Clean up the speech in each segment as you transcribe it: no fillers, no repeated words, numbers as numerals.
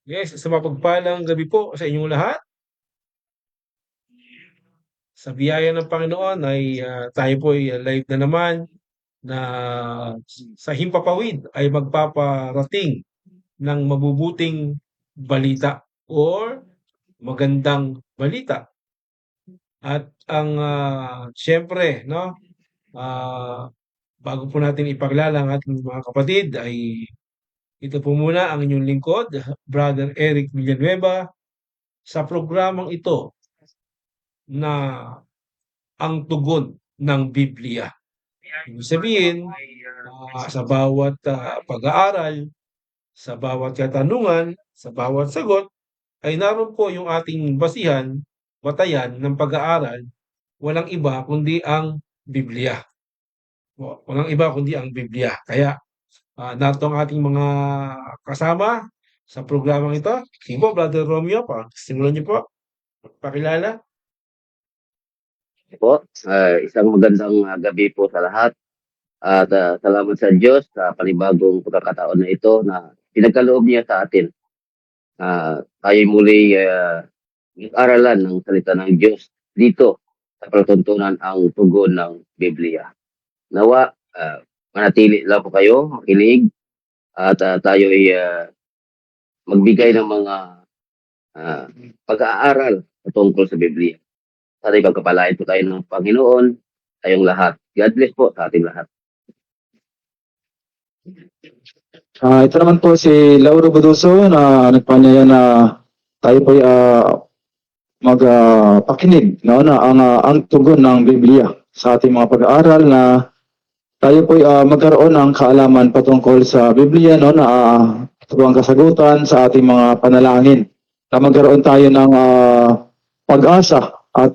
Yes, sa mapagpalang gabi po sa inyong lahat. Sa biyaya ng Panginoon ay tayo po ay live na naman na sa Himpapawid ay magpaparating ng mabubuting balita or magandang balita. At ang siyempre, no, bago po natin ipakilala ang ating mga kapatid ay ito po muna ang inyong lingkod, Brother Eric Villanueva, sa programang ito na ang tugon ng Biblia. Ibig sabihin, sa bawat pag-aaral, sa bawat katanungan, sa bawat sagot, ay naroon po yung ating batayan ng pag-aaral, walang iba kundi ang Biblia. Walang iba kundi ang Biblia. Kaya narito ang ating mga kasama sa programang ito. Sige po, Brother Romeo, simulan niyo po. Pakilala. Po, isang magandang gabi po sa lahat. At salamat sa Diyos sa panibagong pagkakataon na ito na pinagkaloob niya sa atin. Tayo muli aralan ng salita ng Diyos dito sa palatuntunan ang tugon ng Biblia. Nawa, manatili lang po kayo, makinig, at tayo ay magbigay ng mga pag-aaral tungkol sa Biblia. Sana ipagkapalain po tayo ng Panginoon, tayong lahat. God bless po sa ating lahat. Ito naman po si Lauro Buduso na nagpanyaya na tayo po magpakinig no, na ang tugon ng Biblia sa ating mga pag-aaral na tayo po magkaroon ng kaalaman patungkol sa Biblia no, na ang kasagutan sa ating mga panalangin. Na magkaroon tayo ng pag-asa at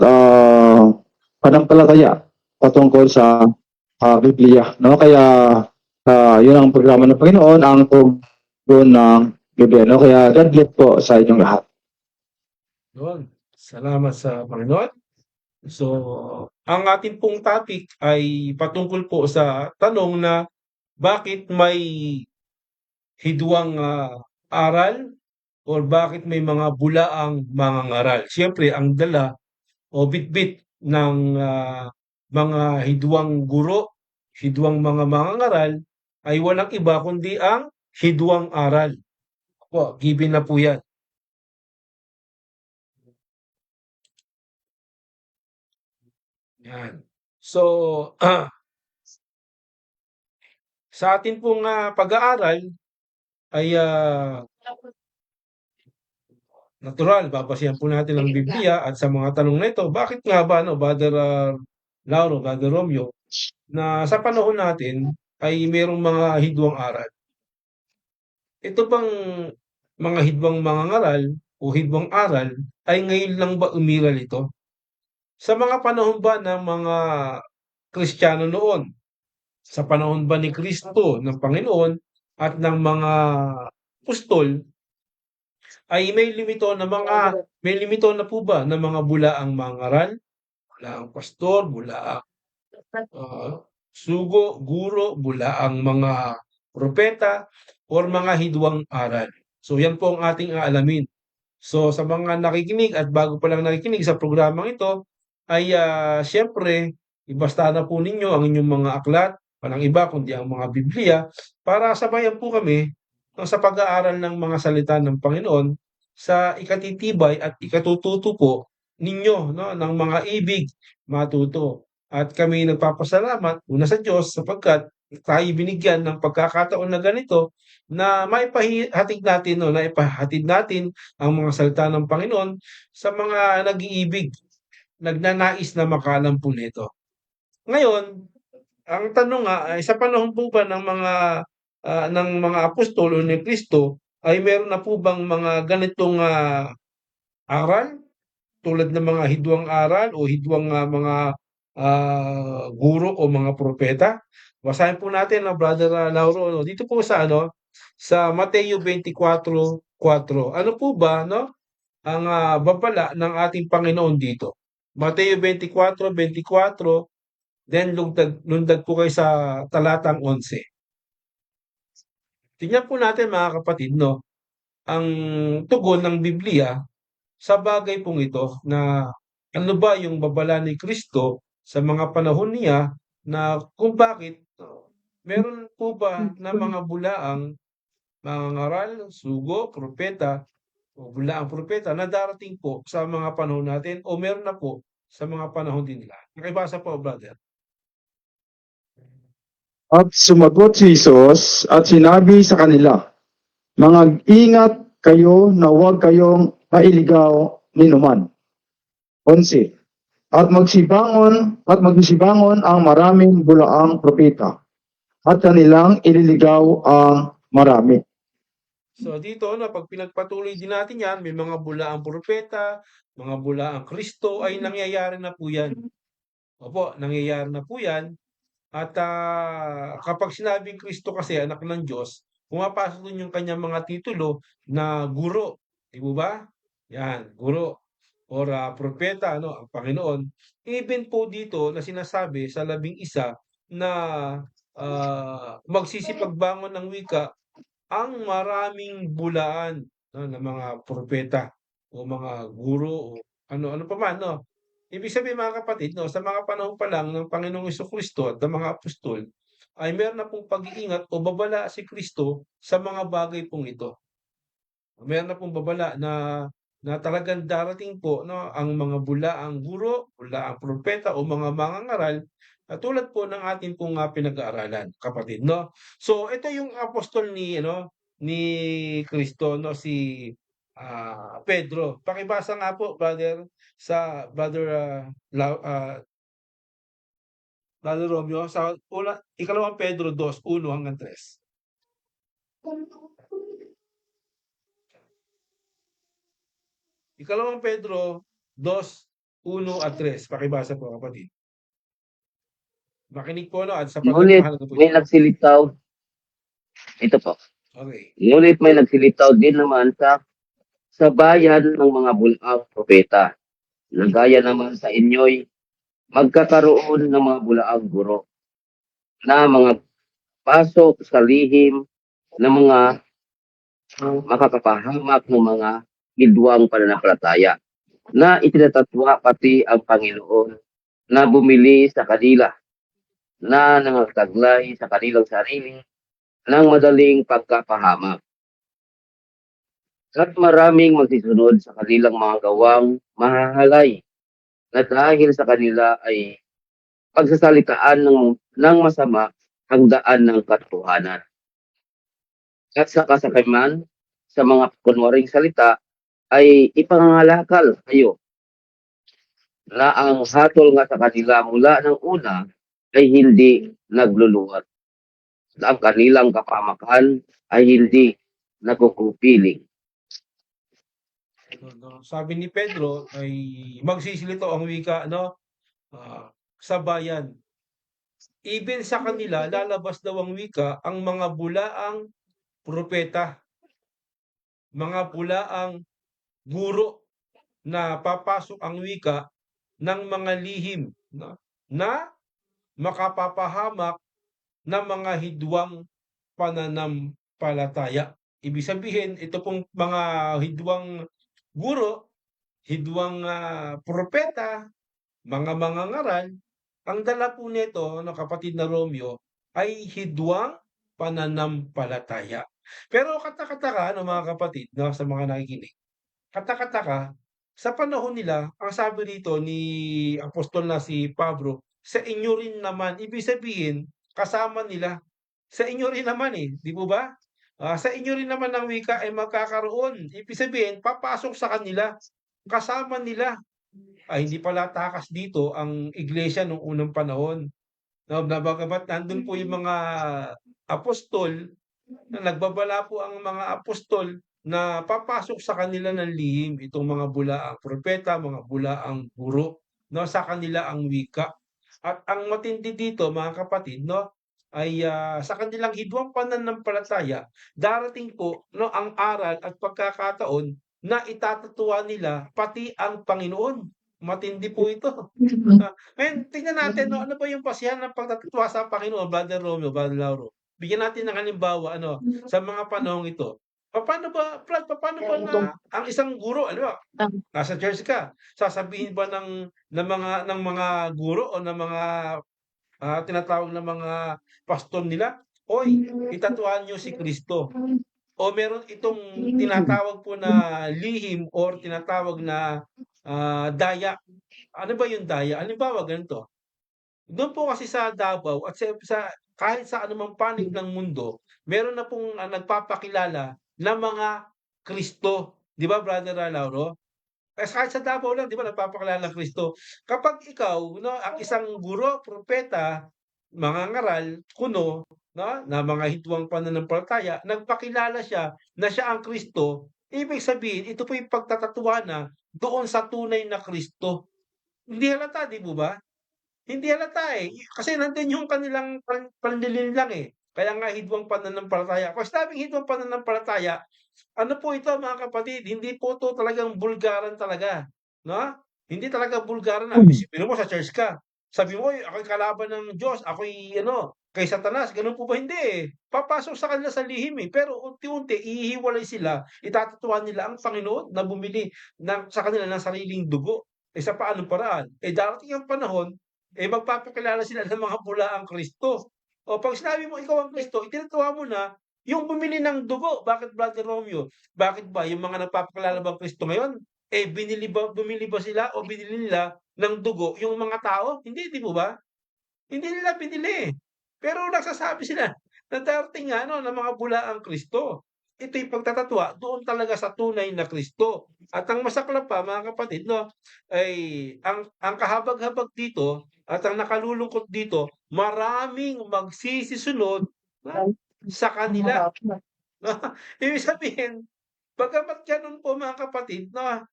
panampalataya patungkol sa Biblia. No? Kaya yun ang programa ng Panginoon, ang tugon ng Biblia. No? Kaya God bless po sa inyong lahat. Yun. Salamat sa Panginoon. So, ang ating pong topic ay patungkol po sa tanong na bakit may hidwang aral o bakit may mga bulaang mangangaral. Siyempre, ang dala o bitbit ng mga hidwang guro, hidwang mga mangangaral ay walang iba kundi ang hidwang aral. Po, given na po yan. Yan. So, sa atin pong pag-aaral ay natural, babasihan po natin ang Biblia at sa mga tanong na ito, bakit nga ba, no, Brother Lauro, Brother Romeo, na sa panahon natin ay mayroong mga hidwang aral. Ito bang mga hidwang mangangaral o hidwang aral ay ngayon lang ba umiral ito? Sa mga panahon ba ng mga Kristiyano noon, sa panahon ba ni Kristo, ng Panginoon, at ng mga apostol, ay may limito na po ba ng mga bulaang mangaral, bulaang pastor, bulaang sugo, guro, bulaang mga propeta, or mga hidwang aral. So yan po ang ating aalamin. So sa mga nakikinig at bago pa lang nakikinig sa programang ito, ay siyempre, ibasta na po ninyo ang inyong mga aklat, walang iba kundi ang mga Biblia, para sabayan po kami sa pag-aaral ng mga salita ng Panginoon sa ikatitibay at ikatututo po ninyo, no, ng mga ibig matuto. At kami nagpapasalamat una sa Diyos sapagkat tayo binigyan ng pagkakataon na ganito na maipahatid natin, no, naipahatid natin ang mga salita ng Panginoon sa mga nag-iibig, nagnanais na makalam po nito. Ngayon, ang tanong nga ay sa panahon po ba ng mga apostol o ni Kristo ay meron na po bang mga ganitong aral tulad ng mga hidwang aral o hidwang mga guro o mga propeta. Basahin po natin, no, Brother Lauro, no, dito po sa sa Mateo 24:4. Ano po ba, no, ang babala ng ating Panginoon dito? Mateo 24:24, then lundag po kayo sa talatang 11. Tingnan po natin mga kapatid, no, ang tugon ng Biblia sa bagay pong ito na ano ba yung babala ni Kristo sa mga panahon niya na kung bakit meron po ba na mga bulaang mangangaral, sugo, propeta o bulaang propeta na darating po sa mga panahon natin o meron na po sa mga panahon din nila. Nakibasa po, brother. At sumagot si Jesus at sinabi sa kanila, "Mag-ingat kayo na huwag kayong mailigaw ni numan." 11. At magsibangon ang maraming bulaang propeta at kanilang ililigaw ang marami. So dito, no, pag pinagpatuloy din natin yan, may mga bulaang propeta, mga bulaang Kristo, ay nangyayari na po yan. Opo, nangyayari na po yan. At kapag sinabing Kristo kasi anak ng Diyos, pumapasok dun yung kanyang mga titulo na guro. Di po ba? Yan, guro. Or propeta, no, ang Panginoon. Even po dito na sinasabi sa 11 na magsisipagbangon ng wika ang maraming bulaan, no, ng mga propeta o mga guro o ano pa man, no. Ibig sabihin mga kapatid, no, sa mga panahon pa lang ng Panginoong Hesukristo at ng mga apostol, ay meron na pong pag-iingat o babala si Kristo sa mga bagay pong ito. Meron na pong babala na talagang darating po, no, ang mga bulaang guro, bulaang propeta o mga mangangaral tulad po ng ating pong pinag-aaralan, kapatid, no. So ito yung apostol ni Kristo, no, si Pedro. Pakibasa nga po, brother, sa Brother Romeo, sa ikalawang Pedro 2:1-3. Ikalawang Pedro 2:1-3. Pakibasa po, kapatid. Makinig po, no, at sapagkat Ngunit mahal na po may ito. nagsilitaw, ito po, Okay. ngunit may nagsilitaw din naman sa bayan ng mga bulaang propeta, na gaya naman sa inyo'y magkakaroon ng mga bulaang guro, na mga pasok sa lihim ng mga makakapahamak ng mga hidwang pananampalataya, na itinatatwa pati ang Panginoon na bumili sa kanila, na nangataglay sa kanilang sarili ng madaling pagkapahamak. At maraming magsisunod sa kanilang mga gawang mahahalay, na dahil sa kanila ay pagsasalitaan ng masama ang daan ng katotohanan. At sa kasakiman, sa mga kunwaring salita, ay ipangangalakal kayo na ang hatol nga sa kanila mula ng una ay hindi nagluluwat. Ang kanilang kapamakan ay hindi nagkukupiling. No, sabi ni Pedro ay magsisilito ang wika, no, sa bayan. Even sa kanila lalabas daw ang wika ang mga bulaang propeta, mga bulaang guro na papasok ang wika ng mga lihim, no, na makapapahamak ng mga hidwang pananampalataya. Ibig sabihin, ito pong mga hidwang guro, hidwang propeta, mga mangangaral, ang dala po nito, no, kapatid na Romeo, ay hidwang pananampalataya. Pero katakataka, no, mga kapatid, no, sa mga nakikinig, katakataka, sa panahon nila, ang sabi rito ni apostol na si Pablo, sa inyo rin naman, ibig sabihin, kasama nila. Sa inyo rin naman di po ba? Sa inyo rin naman ang wika ay magkakaroon. Ibig sabihin, papasok sa kanila, kasama nila. Hindi pala takas dito ang iglesia nung unang panahon. No, bagamat nandun po yung mga apostol, na nagbabala po ang mga apostol na papasok sa kanila ng lihim itong mga bulaang propeta, mga bulaang guro, 'no, sa kanila ang wika. At ang matindi dito mga kapatid 'no, ay, sa kanilang hidwang pananampalataya darating po 'no, ang aral at pagkakataon na itatatuwa nila pati ang Panginoon. Matindi po ito. Ngayon tingnan natin 'no, ano ba yung basehan ng pagtatawa sa Panginoon, Brother Romeo, Brother Lauro? Bigyan natin ng halimbawa ano, sa mga panahong ito. Papaano ba na ang isang guro, ano ba, nasa church ka, sasabihin ba ng mga guro o ng mga, tinatawag na mga pastor nila, "Hoy, itatuhan niyo si Kristo." O meron itong tinatawag po na lihim or tinatawag na, daya. Ano ba yung daya? Halimbawa ganito, do'n po kasi sa Davao at sa kahit sa anumang panig ng mundo, meron na pong, nagpapakilala ng mga Kristo, 'di ba Brother, Lauro? Kahit sa Davao lang 'di ba nagpapakilala ng Kristo. Kapag ikaw 'no, ang isang guro, propeta, mangangaral, kuno 'no, na mga hidwang pananampalataya, nagpakilala siya na siya ang Kristo, ibig sabihin ito po yung pagtatatuhanan doon sa tunay na Kristo. Hindi halata, 'di po ba? Hindi halata, eh, kasi nandun yung kanilang panlilinlang, eh. Kaya nga hidwang pananampalataya. 'Pag sinabing hidwang pananampalataya, ano po ito mga kapatid, hindi po 'to talagang bulgaran talaga, 'no? Hindi talaga bulgaran na isipin mo sa church ka, sabi mo, "Uy, ako'y kalaban ng Diyos, ako'y ano, kay Satanas." Gano'n po ba? Hindi, eh. Papasok sa kanila sa lihim, eh, pero unti-unti ihihiwalay sila, itatatuhan nila ang Panginoon na bumili sa kanila ng sariling dugo. Eh, sa paanong paraan? Eh, darating ang panahon magpapakilala sila ng mga bulaang Kristo. O 'pag sinabi mo ikaw ang Kristo, itinatuwa mo na yung bumili ng dugo. Bakit Brother Romeo? Bakit ba yung mga nagpapakilala bang Kristo ngayon, bumili ba sila o binili nila ng dugo yung mga tao? Hindi, 'di po ba? Hindi nila binili, pero nagsasabi sila na darating nga ano, ng mga bulaang Kristo. Ito'y pagtatatwa doon talaga sa tunay na Kristo. At ang masaklap pa mga kapatid 'no, ay ang kahabag-habag dito at ang nakalulungkot dito, maraming magsisisunod na sa kanila. Ibig sabihin, bagamat gano'n po mga kapatid na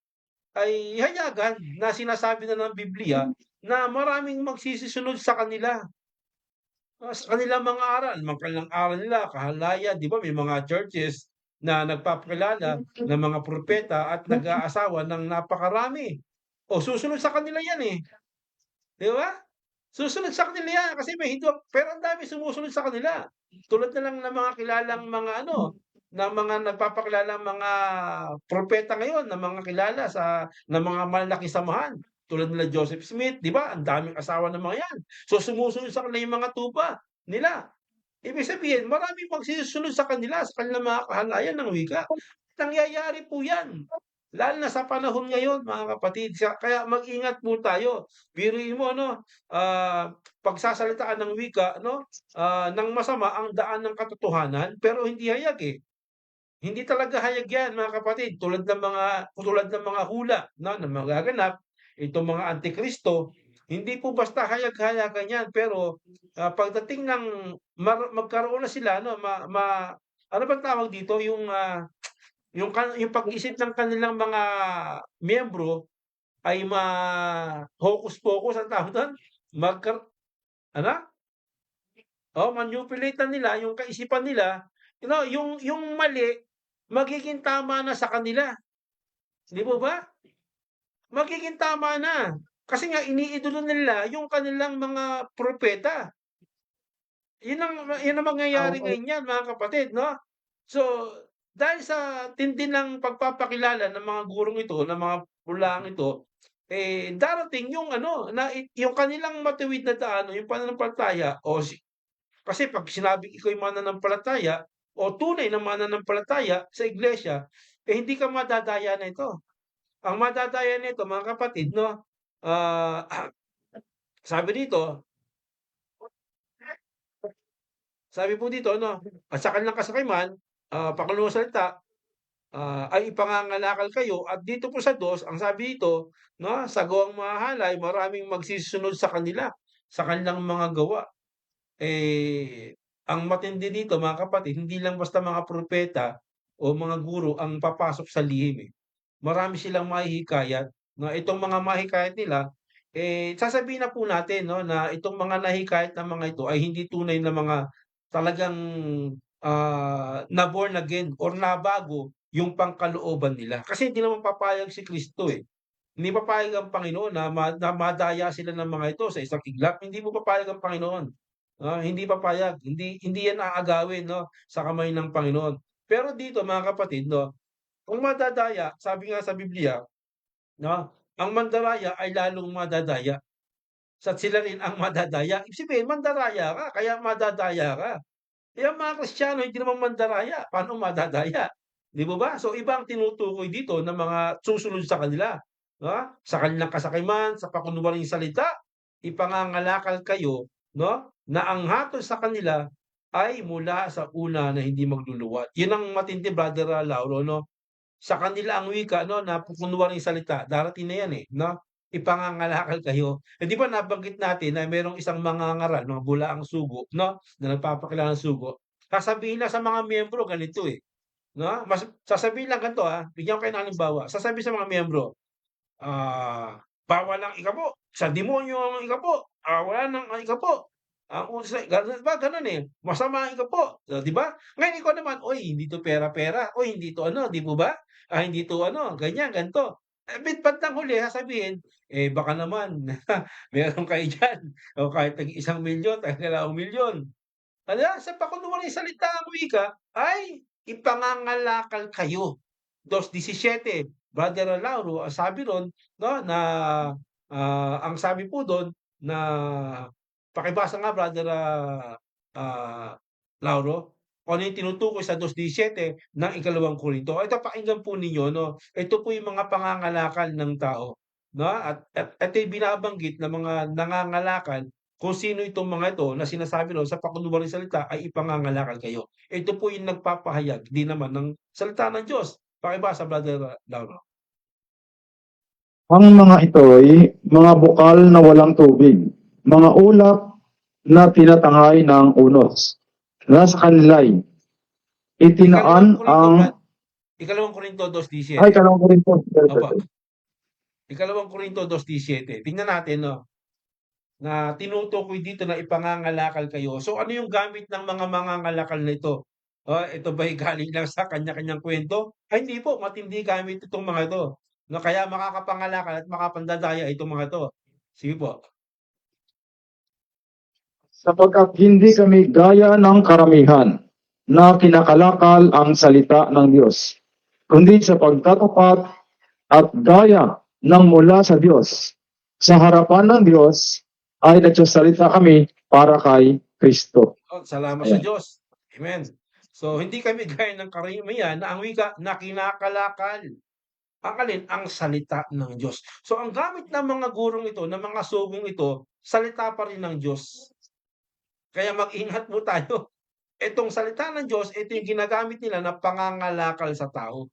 ay hayagan na sinasabi na ng Biblia na maraming magsisisunod sa kanila. Sa kanilang mga aral, mga kanilang aral nila, kahalaya, 'di ba may mga churches na nagpapakilala ng mga propeta at nag-aasawa ng napakarami. O susunod sa kanila 'yan, eh, 'di ba? Susunod sa kanila 'yan kasi may hidwang pero ang daming sumusunod sa kanila. Tulad na lang ng mga kilalang mga ano, ng mga nagpapakilalang mga propeta ngayon na mga kilala ng mga malalaking samahan. Tulad nila Joseph Smith, 'di ba? Ang daming asawa ng mga 'yan. So sumusunod sa kanila yung mga tupa nila. Ibig sabihin maraming magsusunod sa kanila, sa kanilang mga kahalayan ng wika. Nangyayari po 'yan, lalo na sa panahon ngayon mga kapatid. Kaya mag-ingat po tayo. Biruin mo ano, pagsasalitaan ng wika 'no, ng masama ang daan ng katotohanan pero hindi hayag, eh. Hindi talaga hayag 'yan mga kapatid, tulad ng mga hula 'no, na magaganap, itong mga antikristo, hindi po basta hayag-hayagan 'yan pero, pagdating ng magkaroon na sila ano, ano bang tawag dito, yung pag-isip ng kanilang mga miyembro ay hocus-pocus, anong tawag dun? Magkar ano? Manipulate na nila yung kaisipan nila, yung mali magiging tama na sa kanila, 'di po ba? Magiging tama na. Kasi nga iniidolo nila yung kanilang mga propeta. Yun ang mangyayari ngayon niyan mga kapatid 'no. So, dahil sa tindi ng pagpapakilala ng mga gurong ito, ng mga hulaang ito, darating yung ano, yung kanilang matuwid na daan o yung pananampalataya kasi 'pag sinabing ika'y mananampalataya o tunay na mananampalataya sa iglesia, hindi ka madadaya nito. Ang madadaya nito mga kapatid 'no, ah, sabi dito sabi po dito ano, "At sa kanilang kasakiman, pakalumang salita, ay ipangangalakal kayo at dito po sa 2 ang sabi dito 'no, sa gawang mahahalay maraming magsisisunod sa kanila, sa kanilang mga gawa." Ang matindi dito mga kapatid, hindi lang basta mga propeta o mga guro ang papasok sa lihim, eh. Marami silang mahihikayat na itong mga mahihikayat nila, eh, sasabihin na po natin 'no, na itong mga nahihikayat na mga ito ay hindi tunay na mga talagang, na born again or nabago yung pangkalooban nila. Kasi hindi naman papayag si Kristo, eh. Hindi papayag ang Panginoon na madaya sila ng mga ito sa isang iglap, hindi po papayag ang Panginoon. Hindi papayag, hindi yan aagawin 'no, sa kamay ng Panginoon. Pero dito mga kapatid 'no, kung madadaya, sabi nga sa Biblia 'no, ang mandaraya ay lalong madadaya at sila rin ang madadaya. Ibig sabihin mandaraya ka kaya madadaya ka. Eh, ang mga Kristiyano hindi naman mandaraya, paano madadaya, 'di po ba? So iba ang tinutukoy dito ng mga susunod sa kanila, sa kanilang kasakiman, sa pakunwaring salita, ipangangalakal kayo 'no, na ang hatol sa kanila ay mula sa una na hindi magluluwat. 'Yun ang matindi Brother, Lauro 'no, sa kanila ang wika 'no, na kunwaring salita, darating na 'yan, eh, 'no, ipangangalakal kayo. Eh, 'di ba nabanggit natin na merong isang mangangaral, mga bulaang sugo 'no, na nagpapakilala ng sugo. Sasabihin na sa mga miyembro ganito, eh, 'no, sasabihin lang ganito, bigyan ko kayo ng halimbawa. Sasabihin sa mga miyembro, bawal ang ikapo, sa demonyo ang ikapo, wala ng ikapo. Kung sa gano'n 'di ba gano'n, eh, masama ang ikapo, 'di ba? Ngayon ikaw naman, "Uy, hindi 'to pera-pera, uy, hindi 'to ano," 'di po ba? Hindi 'to ano, ganyan, ganito. Bandang huli sasabihin, eh, baka naman meron kayo diyan o kahit tag-1,000,000, tag-2,000,000. Hala, sa pakunwaring salita ang wika ay ipangangalakal kayo. 2:17, Brother Lauro, ang sabi ro'n 'no na, ang sabi po do'n na pakibasa nga Brother, Lauro, kung ano yung tinutukoy sa 2:17 ng ikalawang Korinto. Ito pakinggan po ninyo 'no, ito po yung mga pangangalakal ng tao 'no, at ito'y binabanggit ng mga nangangalakal kung sino itong mga ito na sinasabi ro'n sa pakunwaring salita ay ipangangalakal kayo. Ito po yung nagpapahayag din naman ng salita ng Diyos. Pakibasa Brother, Lauro. Ang mga ito ay mga bukal na walang tubig, mga ulap na tinatangay ng unos. Nasa kanila'y itinaan Ikalawang Korinto 2:17. ay kalawang ko rin po. Opo. Ikalawang Korinto 2:17. Tingnan natin 'no, na tinutukoy dito na ipangangalakal kayo. So ano yung gamit ng mga mangangalakal na ito? Ito ba'y galing lang sa kanya-kanyang kwento? Ay hindi po, matindi gamit itong mga ito, 'no, kaya makakapangalakal at makapandadaya itong mga 'to. Sige po. Sapagkat hindi kami gaya ng karamihan na kinakalakal ang salita ng Diyos, kundi sa pagtatapat at gaya ng mula sa Diyos. Sa harapan ng Diyos ay nagsasalita kami para kay Kristo. Salamat sa Ayan. Diyos. Amen. So hindi kami gaya ng karamihan na ang wika na kinakalakal. Ang alin? Ang salita ng Diyos. So ang gamit ng mga gurong ito, ng mga sugong ito, salita pa rin ng Diyos. Kaya mag-ingat po tayo. Itong salita ng Diyos, ito yung ginagamit nila na pangangalakal sa tao.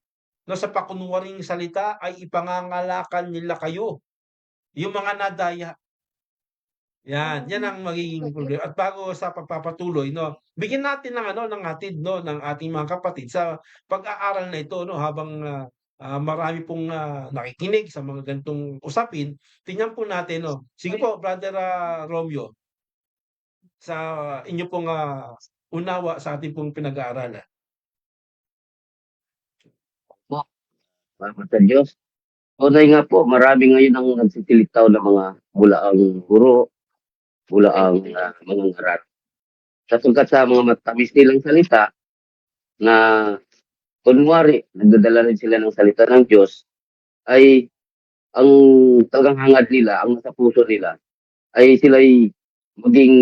Na sa pakunwaring salita ay ipangangalakal nila kayo. Yung mga nadaya. Yan ang magiging problema. At bago sa pagpapatuloy 'no, bigyan natin ng ano, ng hatid 'no, ng ating mga kapatid sa pag-aaral na ito 'no, habang, marami pong, nakikinig sa mga ganitong usapin, tingnan po natin 'no. Sige po Brother, Romeo, sa inyo pong, unawa sa ating pong pinag-aaralan. Po, salamat sa Diyos. Tunay nga po, marami ngayon ang nagsisilitaw ng mga bulaang guro, bulaang mga ngaral. Sapagkat sa mga matamis nilang salita na kunwari, nagdadala rin sila ng salita ng Diyos, ay ang talagang hangad nila, ang nasa puso nila, ay sila'y maging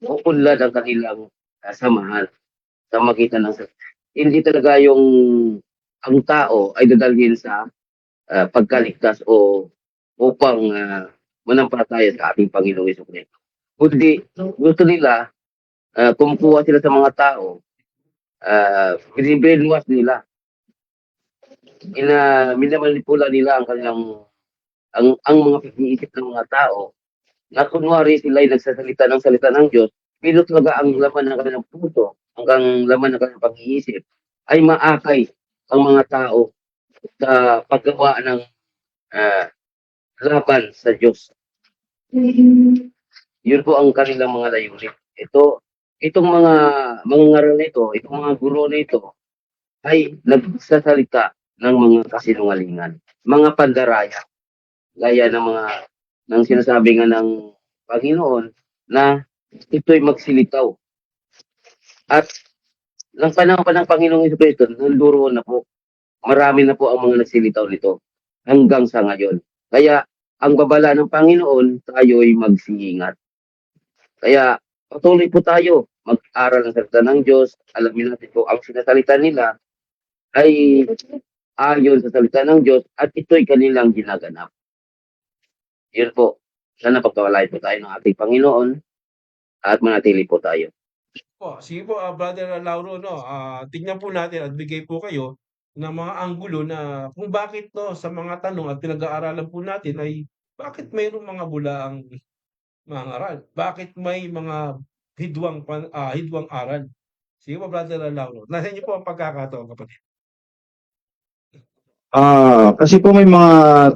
uunlad ang kanilang samahan sa magitan ng salita. Hindi talaga yung ang tao ay dadalhin sa pagkaligtas o upang manampalataya sa ating Panginoong Jesucristo. Kundi gusto nila kumukuha sila sa mga tao, binibrainwash nila, minamanipula nila ang kanilang ang mga pag-iisip ng mga tao na kunwari sila ay nagsasalita ng salita ng Diyos, Espiritu talaga ang laman ng kanilang puso, hanggang laman ng kanilang pag-iisip, ay maakay ang mga tao sa paggawa ng ah, laban sa Diyos. Yun po ang kanilang mga layunin. Itong mga ngaral nito, itong mga guro nito, ay nagsasalita ng mga kasinungalingan, mga pandaraya, gaya ng sinasabi nga ng Panginoon na ito'y magsilitaw. At ng panahon pa ng Panginoong Jesucristo, nanduro na po, marami na po ang mga nagsilitaw nito hanggang sa ngayon. Kaya ang babala ng Panginoon, tayo'y magsiingat. Kaya patuloy po tayo mag-aral ng salita ng Diyos. Alamin natin po ang sinasalita nila ay ayon sa salita ng Diyos at ito'y kanilang ginaganap. Yun po. Sana pagkawalain po tayo ng ating Panginoon at manatili po tayo. Sige po, Brother Lauro, no, tignan po natin at bigay po kayo ng mga anggulo na kung bakit, no, sa mga tanong at pinag-aaralan po natin ay bakit mayroong mga bulaang mga aral? Bakit may mga hidwang aral? Sige po, Brother Lauro. Nasa inyo po ang pagkakataon, kapatid. Kasi po may mga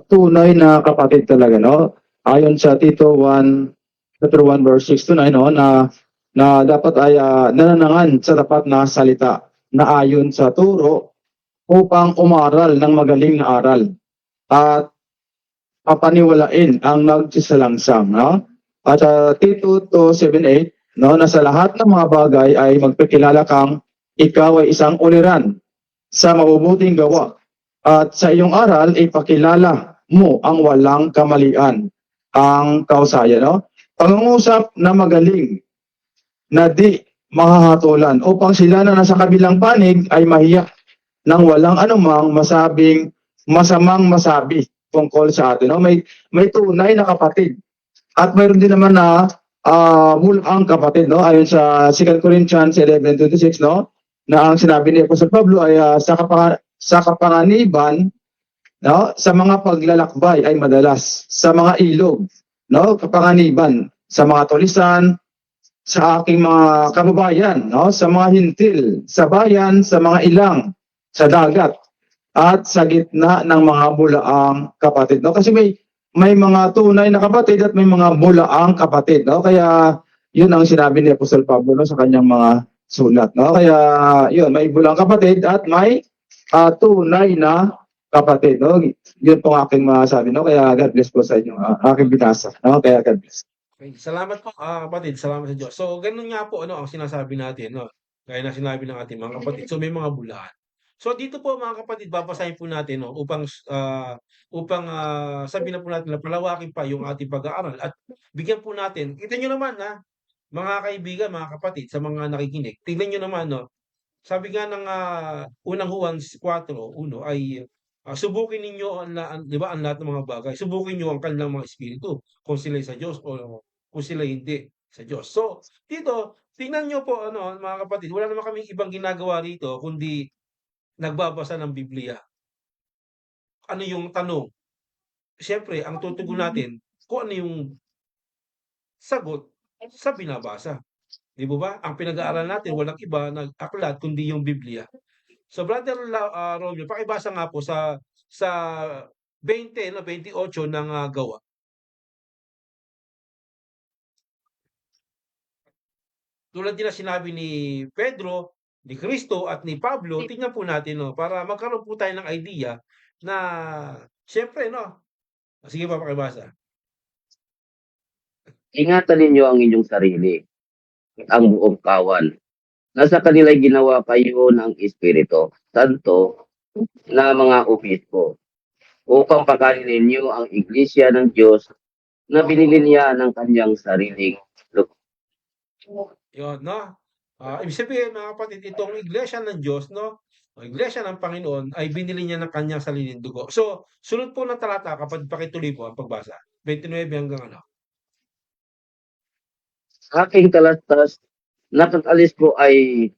tunay na kapatid talaga, no? Ayon sa Tito 1, chapter 1, verse 6 to 9, no? Na dapat ay nananangan sa tapat na salita na ayon sa turo upang umaral ng magaling na aral at papaniwalain ang nagsisalangsang, no? At Tito 2:7-8, no, na sa lahat ng mga bagay ay magpakilala kang ikaw ay isang uliran sa mabubuting gawa at sa iyong aral ipakilala mo ang walang kamalian, ang kausayan, no? Pangungusap na magaling na di mahahatulan upang sila na nasa kabilang panig ay mahiya nang walang anumang masamang masabi tungkol sa atin, no? May tunay na kapatid at mayroon din naman na bulaang kapatid, no? Ayon sa 2 Corinthians 11:26, no? Na ang sinabi ni Apostol Pablo ay sa kapanganiban, no, sa mga paglalakbay ay madalas sa mga ilog, no, kapanganiban sa mga tulisan, sa aking mga kababayan, no, sa mga hintil, sa bayan, sa mga ilang, sa dagat, at sa gitna ng mga bulaang kapatid, no? Kasi may mga tunay na kapatid at may mga bulaang kapatid, no? Kaya yun ang sinabi ni Apostol Pablo, no, sa kanyang mga sulat, no? Kaya yun, may bulaang kapatid at may tunay na kapatid, no? Yun po ang aking masabi, no? Kaya God bless po sa inyo, aking binasa, no? Kaya God bless. Okay, salamat po, kapatid. Salamat sa Diyos. So, ganun nga po, ano, ang sinasabi natin, no? Gaya na sinabi ng ating mga kapatid. So, may mga bulaan. So, dito po, mga kapatid, babasahin po natin, no, upang sabihin na po natin na palawakin pa yung ating pag-aaral at bigyan po natin. Kita nyo naman, mga kaibigan, mga kapatid, sa mga nakikinig, tingnan nyo naman, no, sabi nga ng unang Juan 4:1 ay subukin ninyo di ba, ang lahat ng mga bagay. Subukin niyo ang kanilang mga espiritu kung sila'y sa Diyos o kung sila'y hindi sa Diyos. So, dito, tingnan niyo po, ano, mga kapatid, wala naman kaming ibang ginagawa rito kundi nagbabasa ng Biblia. Ano yung tanong? Siyempre, ang tutugon natin kung ano yung sagot sa binabasa. Di ba? Ang pinag-aaral natin walang iba na aklat kundi yung Biblia. So Brother Romeo, pakibasa nga po sa 20 no 28 ng Gawa. Tulad din na sinabi ni Pedro, ni Cristo at ni Pablo, tingnan po natin, no, para magkaroon po tayo ng idea na siyempre, no. Sige pa, pakibasa. Ingatan ninyo ang inyong sarili, ang buong kawan. Nasa kanila ginawa kayo ng Espiritu Santo na mga obispo upang pakanin ninyo ang iglesia ng Diyos na binili niya ng kanyang sariling lupa. Yun, no? Ibig sabihin, mga kapatid, itong iglesia ng Diyos, no? O iglesia ng Panginoon ay binili niya ng kanyang sariling dugo. So, sunod po ng talata, kapag pakituloy po ang pagbasa. 29 hanggang ano. Aking talastas, nakakalis ko ay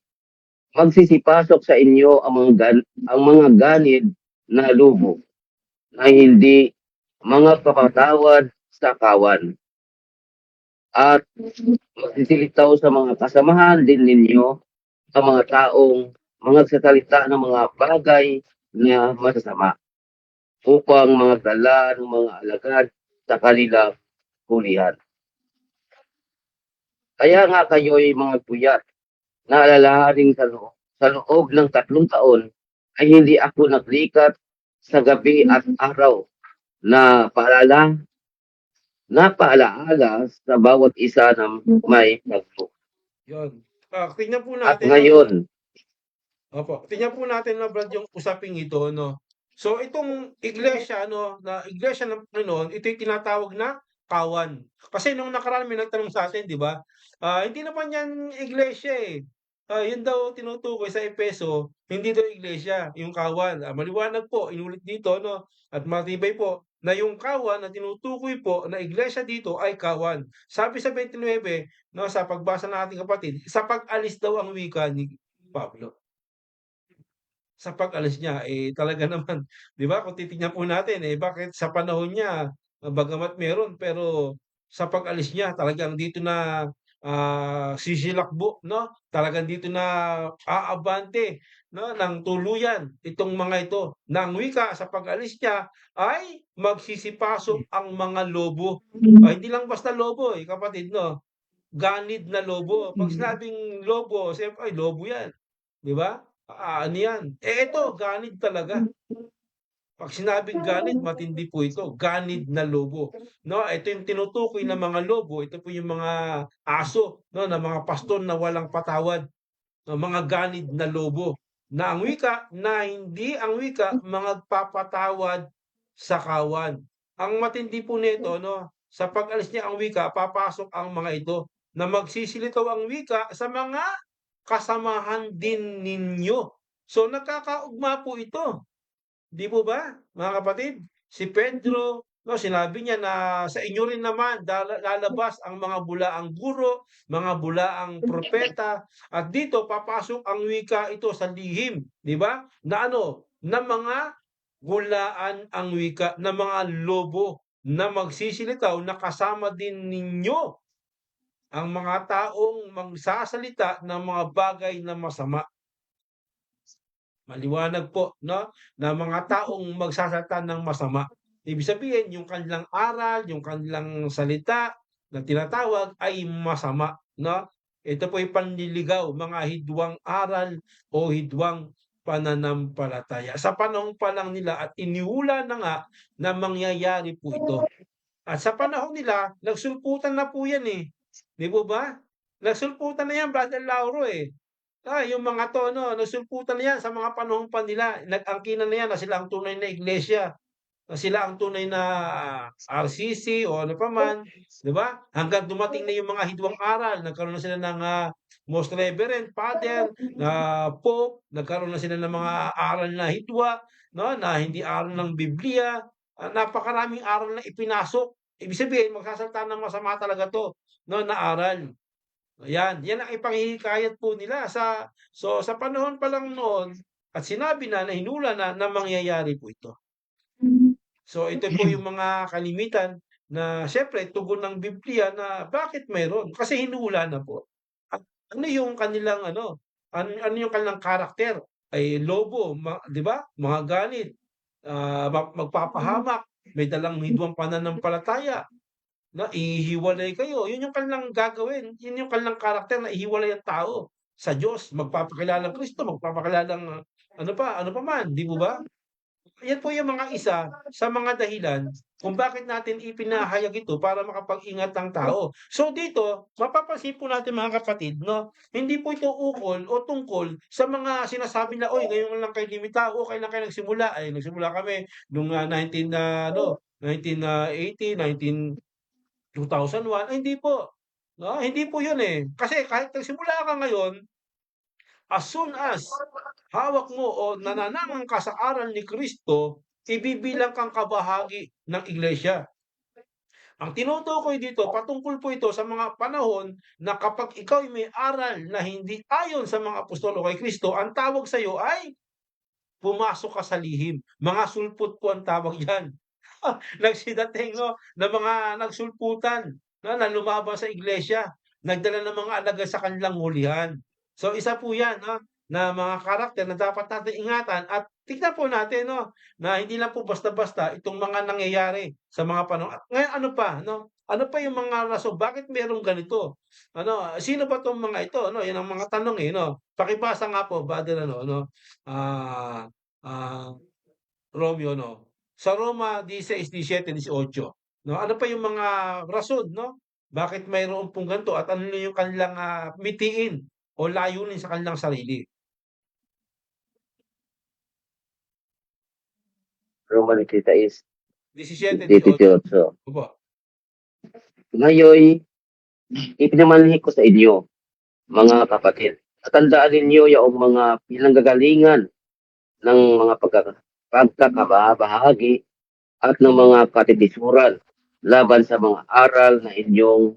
magsisipasok sa inyo ang mga ganid na lubog na hindi mga papatawad sa kawan. at magsisilitaw sa mga kasamahan din ninyo sa mga taong mga nagsasalita ng mga bagay na masasama upang magdala ng mga alagad sa kanilang hulihan. Kaya nga kayo'y mga puyat na alalahanin sa loob ng 3 taon ay hindi ako naglikat sa gabi at araw na paalaala sa bawat isa ng may pagbo. Yun. Tingnan po At natin 'no. ngayon, Opo, tingnan po natin na Brad yung usaping ito 'no. So itong iglesia ano, na iglesia ng Panginoon, ito yung tinatawag na kawan. Kasi nung nakaraan may nagtanong sa atin 'di ba, hindi naman 'yan iglesia, eh. Yun daw tinutukoy sa Efeso, hindi daw iglesia yung kawan. Maliwanag po, inulit dito 'no, at matibay po na yung kawan na tinutukoy po na iglesia dito ay kawan. Sabi sa 29 'no, sa pagbasa ng ating kapatid, sa pag-alis daw ang wika ni Pablo. Sa pag-alis niya, talaga naman 'di ba kung titingnan po natin, bakit sa panahon niya, bagamat meron pero sa pag-alis niya talagang dito na, sisilakbo 'no, talagang dito na aabante 'no, ng tuluyan itong mga ito, na ang wika sa pag-alis niya ay magsisipasok ang mga lobo. Hindi lang basta lobo, kapatid 'no, ganid na lobo. 'Pag sinabing lobo siyempre, ay lobo 'yan, 'di ba? Ano 'yan, ito ganid talaga. 'Pag sinabing ganid matindi po ito, ganid na lobo, 'no? Ito yung tinutukoy na mga lobo, ito po yung mga aso, 'no, na mga paston na walang patawad, mga ganid na lobo, na ang wika na hindi ang wika magpapatawad sa kawan. Ang matindi po nito 'no, sa pag-alis niya ang wika papasok ang mga ito, na magsisilitaw ang wika sa mga kasamahan din ninyo. So nagkakaugma po ito, 'di po ba, mga kapatid? Si Pedro 'no, sinabi niya na sa inyo rin naman lalabas ang mga bulaang guro, mga bulaang propeta, at dito papasok ang wika ito sa lihim, 'di ba? Na ano, na mga hulaan ang wika, na mga lobo na magsisilitaw na kasama din ninyo ang mga taong magsasalita ng mga bagay na masama. Maliwanag po 'no, na mga taong magsasalita ng masama. Ibig sabihin yung kanilang aral, yung kanilang salita na tinatawag ay masama 'no. Ito po'y panliligaw, mga hidwang aral o hidwang pananampalataya. Sa panahon pa lang nila at iniulat na nga na mangyayari po ito. At sa panahon nila nagsulputan na po 'yan, 'di po ba? Nagsulputan na 'yan, Brother Lauro, eh. Yung mga 'to 'no, nagsulputan na 'yan sa mga panahon pa nila, nag-angkinan na 'yan na sila ang tunay na iglesia, na sila ang tunay na RCC o ano pa man, 'di ba? Hanggang dumating na yung mga hidwang aral, nagkaroon na sila ng, Most Reverend Father, na Pope, nagkaroon na sila ng mga aral na hidwa 'no, na hindi aral ng Biblia, napakaraming aral na ipinasok. Ibig sabihin magsasalita ng masama talaga 'to 'no, na aral. Ayan, yan ang ipanghihikayat po nila sa panahon pa lang noon at sinabi na hinula na mangyayari po ito. So ito po yung mga kalimitan na siyempre tugon ng Biblia na bakit mayroon, kasi hinula na po. At ano yung kanilang ano yung kanilang karakter, ay lobo 'di ba, mga ganid, magpapahamak, may dalang hidwang pananampalataya. Na ihihiwalay kayo, yun yung kanilang gagawin, yun yung kanilang karakter na ihiwalay ang tao sa Diyos, magpapakilalang Kristo, magpapakilalang ano pa man, 'di po ba? Yan po yung mga isa sa mga dahilan kung bakit natin ipinahayag ito para makapag-ingat ang tao. So dito, mapapansin po natin mga kapatid 'no, hindi po ito ukol o tungkol sa mga sinasabi na, "Uy, ngayon lang kayo limitaw, o kailan kayo nagsimula?" Ay nagsimula kami nung, 1980, 2001, ay hindi po, 'no, hindi po 'yun, Kasi kahit nagsimula ka ngayon, as soon as hawak mo o nananamang ka sa aral ni Kristo, ibibilang kang kabahagi ng iglesia. Ang tinutukoy dito, patungkol po ito sa mga panahon na kapag ikaw ay may aral na hindi ayon sa mga apostol o kay Kristo, ang tawag sa iyo ay pumasok ka sa lihim. Mga sulpot po ang tawag diyan. Nagsidating 'no, na mga nagsulputan. na lumaban sa iglesia, nagdala ng mga alagad sa kanilang hulihan. So isa po 'yan 'no, na mga karakter na dapat natin ingatan at tignan po natin 'no, na hindi lang po basta-basta itong mga nangyayari sa mga panahon at ngayon ano pa 'no, ano pa yung mga rason bakit merong ganito? Ano, sino ba 'tong mga ito 'no, 'yan ang mga tanong, eh, 'no. Pakibasa nga po Brother ah, ah, Romeo 'no, sa Roma 16:17-18 'no, ano pa yung mga rason 'no, bakit mayroon pong ganito at ano yung kanilang, mitiin o layunin sa kanilang sarili? Roman 16, 17-18, 18. opo. Ngayon, ipinamanhi ko sa inyo, mga kapatid. Tandaan ninyo yung mga pinanggagalingan ng mga pagkakabahagi at ng mga katitisuran laban sa mga aral na inyong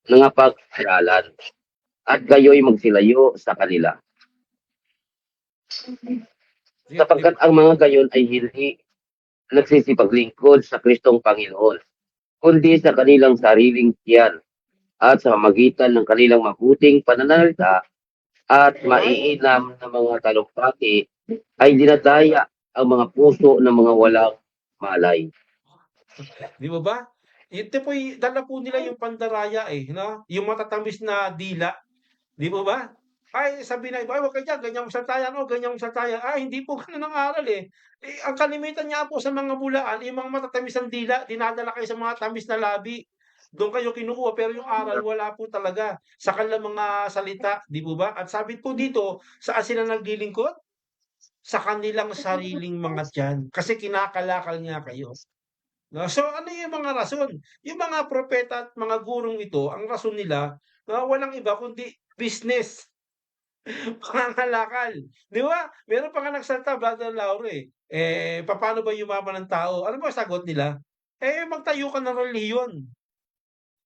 nangapag-aralan at kayo'y magsilayo sa kanila. Sige, Sapagkat ang mga gayon ay hindi nagsisipaglingkod sa Kristong Panginoon, kundi sa kanilang sariling tiyan at sa pamamagitan ng kanilang mabuting pananalita at maiinam na mga talumpati ay dinadaya ang mga puso ng mga walang malay. 'di mo ba? Ito po'y dala po nila yung pandaraya, eh, 'no, yung matatamis na dila, 'di mo ba? Ay, sabi ng iba, "Ay, wag ka diyan, ganyan magsalita yan, oh, ganyan magsalita yan." Hindi po gano'n ang aral, eh. Eh, ang kalimitan nga po sa mga bulaan, yung mga matatamis ang dila, dinadala kayo sa mga tamis na labi. Do'n kayo kinukuha, pero yung aral wala po talaga sa kanilang mga salita, 'di po ba? At sabi po dito, saan sila naglilingkod? Sa kanilang sariling mga tiyan, kasi kinakalakal nga kayo. 'No, so ano yung mga rason? Yung mga propeta at mga gurong ito, ang rason nila, walang iba kundi business, pangangalakal. 'Di ba? Meron pa nga nagsalita Brother Lauro, papaano ba yumaman ng tao? Ano ba sagot nila? Magtayo ka ng relihiyon.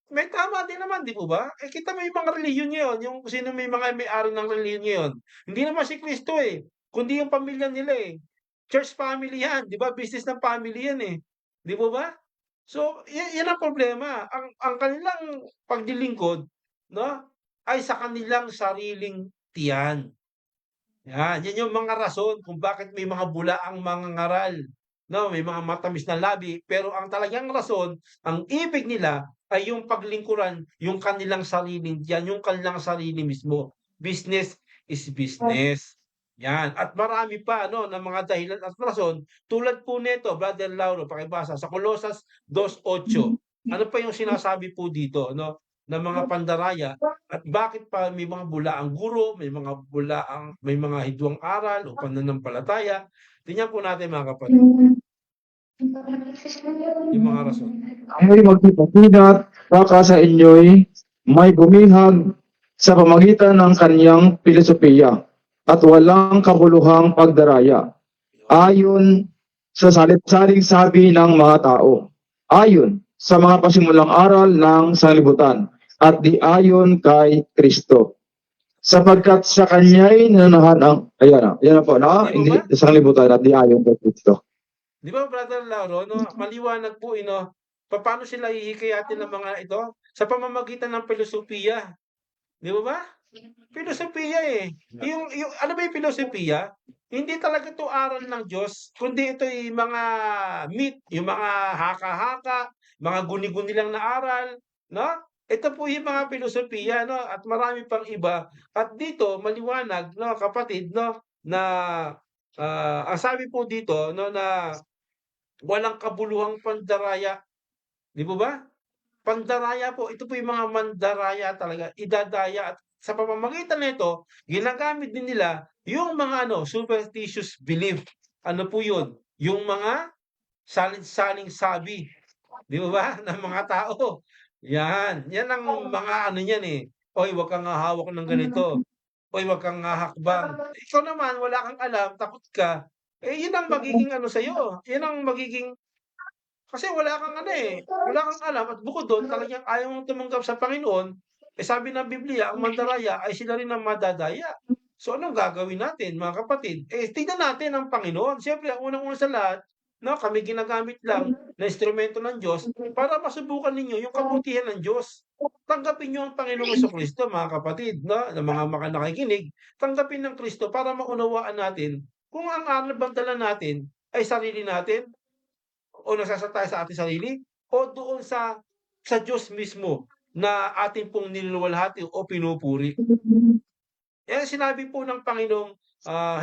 May tama din naman, 'di po ba? Kita mo yung mga relihiyon ngayon, yung kung sino may mga may-ari ng relihiyon ngayon. Hindi naman si Kristo, kundi yung pamilya nila, eh. Church family 'yan, 'di ba? Business ng family 'yan, 'di po ba? So, 'yan ang problema. Ang kanilang paglilingkod 'no, ay sa kanilang sariling tiyan. 'Yan yung mga rason kung bakit may mga bulaang mangangaral 'no, may mga matamis na labi, pero ang talagang rason, ang ibig nila ay yung paglingkuran yung kanilang sariling tiyan, yung kanilang sarili mismo. Business is business, 'yan. At marami pa ano na mga dahilan at rason tulad po nito, Brother Lauro, pakibasa sa Colosas 2:8. Ano pa yung sinasabi po dito 'no, ng mga pandaraya at bakit pa may mga bulaang guro, may mga hidwang aral o pananampalataya. Tingnan po natin mga kapatid, yung mga rason. Kayo'y magpipatigat, baka sa inyo'y may bumihag sa pamagitan ng kanyang filosofiya at walang kabuluhang pagdaraya, ayon sa salit-saling sabi ng mga tao, ayon sa mga pasimulang aral ng sanglibutan, at di ayon kay Kristo. Sapagkat sa kanya'y nananahan ang, ayan na po, no? Di ba Hindi ba? sa sanglibutan at di ayon kay Kristo. Di ba Brother Lauro 'no, maliwanag po, 'no, papaano sila hihikayatin ng mga ito, sa pamamagitan ng filosofiya, 'di ba ba? Filosofiya, yung ano ba yung filosofiya? Hindi talaga 'to aral ng Diyos, kundi ito'y mga myth, yung mga haka-haka, mga guni-guni lang na aral, 'no? Ito po yung mga filosofiya 'no, at marami pang iba. At dito maliwanag 'no, kapatid 'no, na, ang sabi po dito 'no, na walang kabuluhang pandaraya, 'di po ba? Pandaraya po, ito po yung mga mandaraya talaga, idadaya at sa pamamagitan nito, ginagamit din nila yung mga ano, superstitious belief. Ano po yun? Yung mga salit-saling sabi, 'di ba ba, ng mga tao. Yan ang mga ano niyan, "Uy, wag kang hahawak ng ganito. Uy, wag kang hahakbang." Ikaw naman wala kang alam, takot ka, yun ang magiging ano sa'yo, yun ang magiging kasi wala kang ano, wala kang alam at bukod dun talagang ayaw mong tumanggap sa Panginoon, sabi ng Biblia ang mandaraya ay sila rin ang madadaya. So anong gagawin natin mga kapatid? Tignan natin ang Panginoon. Siyempre ang unang-una sa lahat, no, kami ginagamit lang na instrumento ng Diyos para masubukan ninyo yung kabutihan ng Diyos. Tanggapin niyo ang Panginoong Jesucristo mga kapatid, no, na mga nakikinig, tanggapin ng Kristo para maunawaan natin kung ang aral bang dala natin ay sarili natin o nagsasala tayo sa ating sarili o doon sa Diyos mismo na ating pong niluluwalhati o pinupuri. Yan ang sinabi po ng Panginoong,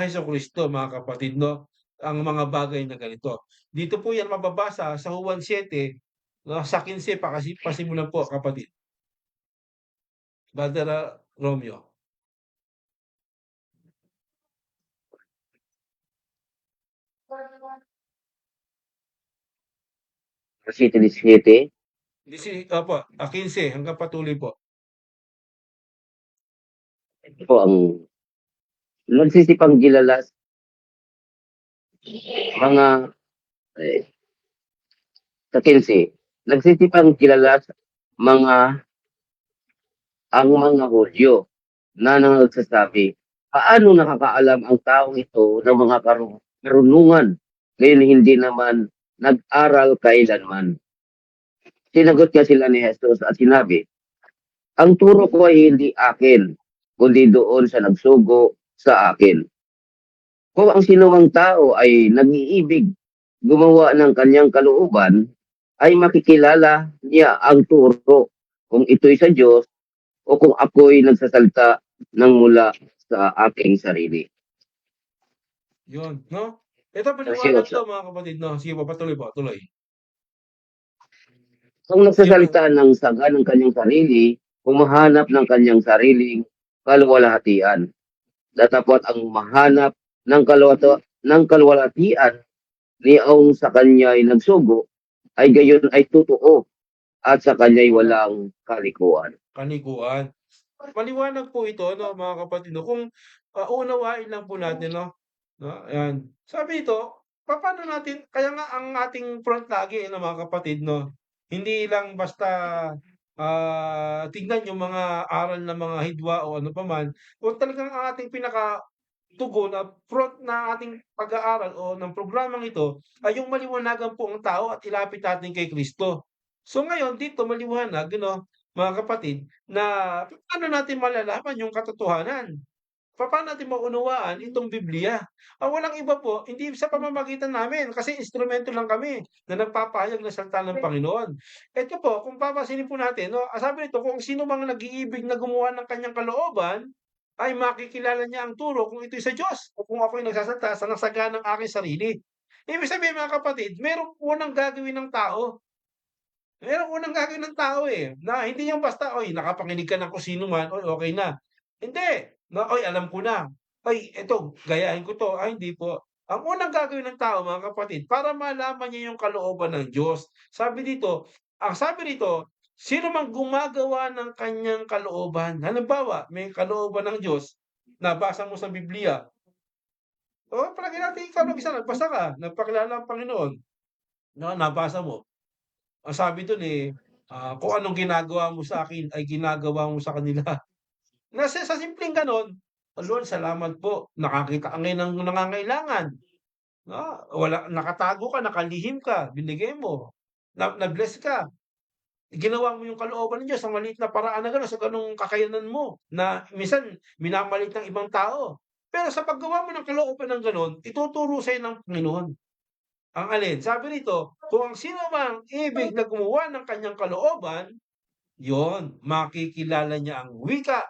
Hesukristo mga kapatid 'no, ang mga bagay na ganito. Dito po yan mababasa sa Juan 7, 'no, sa 15 pasimulan po kapatid. Brother, Romeo. Kasi 17, Opo, 15 hanggang patuloy po. ito po ang nagsisipang gilalas mga eh, sa 15, nagsisipang gilalas mga ang mga Hudyo na nagsasabi, paano nakakaalam ang taong ito ng mga karunungan ngayon hindi naman nag-aral kailanman. Sinagot niya sila ni Jesus at sinabi, ang turo ko ay hindi akin, kundi doon sa nagsugo sa akin. Kung ang sinumang tao ay nag-iibig gumawa ng kanyang kalooban, ay makikilala niya ang turo kung ito'y sa Diyos o kung ako'y nagsasalta ng mula sa aking sarili. Yun, 'no? Ito Kasi paliwanag 'to mga kapatid 'no. Sige po, patuloy po, tuloy. kung nagsasalita ng saga ng kanyang sarili, humahanap ng kanyang sariling kaluwalhatian. Datapwat ang mahanap ng kaluwalhatian niyaong sa kanya'y nagsugo, ay gayon ay totoo at sa kanya'y walang kalikuan. Kanikuan. Maliwanag po ito 'no, mga kapatid 'no, kung, uunawain lang po natin 'no, ayan. Sabi dito, papaano natin kaya nga ang ating front lagi ano mga kapatid 'no, hindi lang basta, tignan yung mga aral ng mga hidwa o ano pa man, kung talagang ang ating pinakatugon at front na ating pag-aaral o ng programang ito ay yung maliwanagan po ang tao at ilapit natin kay Kristo. So ngayon dito maliwanag ano, mga kapatid, na paano natin malalaman yung katotohanan? Papaano natin maunawaan itong Biblia? Walang iba po, hindi sa pamamagitan namin kasi instrumento lang kami na nagpapahayag ng salita ng Panginoon. Ito po, kung papansinin po natin, no, sabi nito, kung sino mang nag-iibig na gumawa ng kanyang kalooban, ay makikilala niya ang turo kung ito'y sa Diyos o kung ako'y nagsasalita sa nasaga ng aking sarili. Ibig sabihin mga kapatid, merong unang gagawin ng tao. Merong unang gagawin ng tao, na hindi yung basta, "Uy, nakapanginig ka ng kung sino man, uy, okey na." Hindi, na, "Uy, alam ko na. Ay, eto gayahin ko 'to." Ay, hindi po. Ang unang gagawin ng tao mga kapatid, para malaman niya yung kalooban ng Diyos, sabi rito, sino mang gumagawa ng kanyang kalooban. Halimbawa, may kalooban ng Diyos, nabasa mo sa Biblia, palagay natin ikaw mag-isa nagbasa ka, nagpakilala ang Panginoon, nabasa mo. Ang sabi dun, kung anong ginagawa mo sa akin ay ginagawa mo sa kanila. Sa simpleng gano'n, "Oh Lord, salamat po, nakakita ka ngayon ng nangangailangan, 'no, nakatago ka, nakalihim ka, binigay mo, na-bless ka, ginawa mo yung kalooban ng Diyos sa maliit na paraan na gano'n, sa gano'ng kakayanan mo na minsan minamaliit ng ibang tao. Pero sa paggawa mo ng kalooban ng gano'n, ituturo sa'yo ng Panginoon." Ang alin? Sabi rito, "Kung ang sino mang ibig na gumawa ng kanyang kalooban, yon makikilala niya ang wika,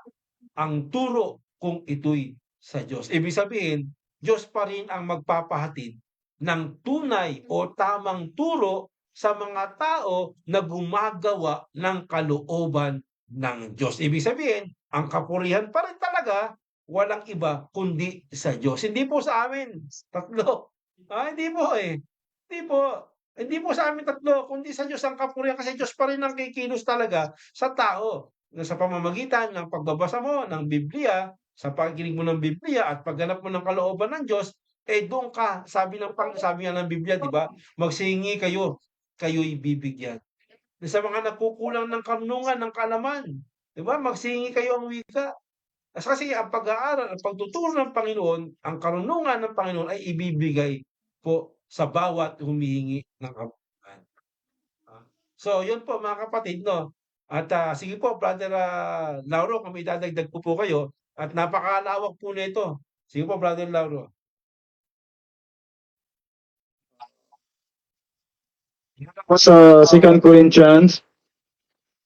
ang turo kung ito'y sa Diyos." Ibig sabihin, Diyos pa rin ang magpapahatid ng tunay o tamang turo sa mga tao na gumagawa ng kalooban ng Diyos. Ibig sabihin, ang kapurihan pa rin talaga walang iba kundi sa Diyos. Hindi po sa amin, tatlo. Hindi po, Hindi po. Hindi po sa amin tatlo kundi sa Diyos ang kapurihan kasi Diyos pa rin ang kikilos talaga sa tao na sa pamamagitan ng pagbabasa mo ng Biblia, sa pakikinig mo ng Biblia at pagganap mo ng kalooban ng Diyos, doon ka sabi nga ng Biblia 'di ba, magsingi kayo, kayo'y bibigyan. Sa mga nagkukulang ng karunungan, ng kaalaman, 'di ba, magsingi kayo ang wika. Kasi ang pag-aaral, ang pagtuturo ng Panginoon, ang karunungan ng Panginoon ay ibibigay po sa bawat humihingi ng kabutihan. So, yun po mga kapatid, no? At sige po, Brother Lauro, kung may dadagdag po kayo, at napakalawak po nito. Sige po, Brother Lauro. Po sa 2 Corinthians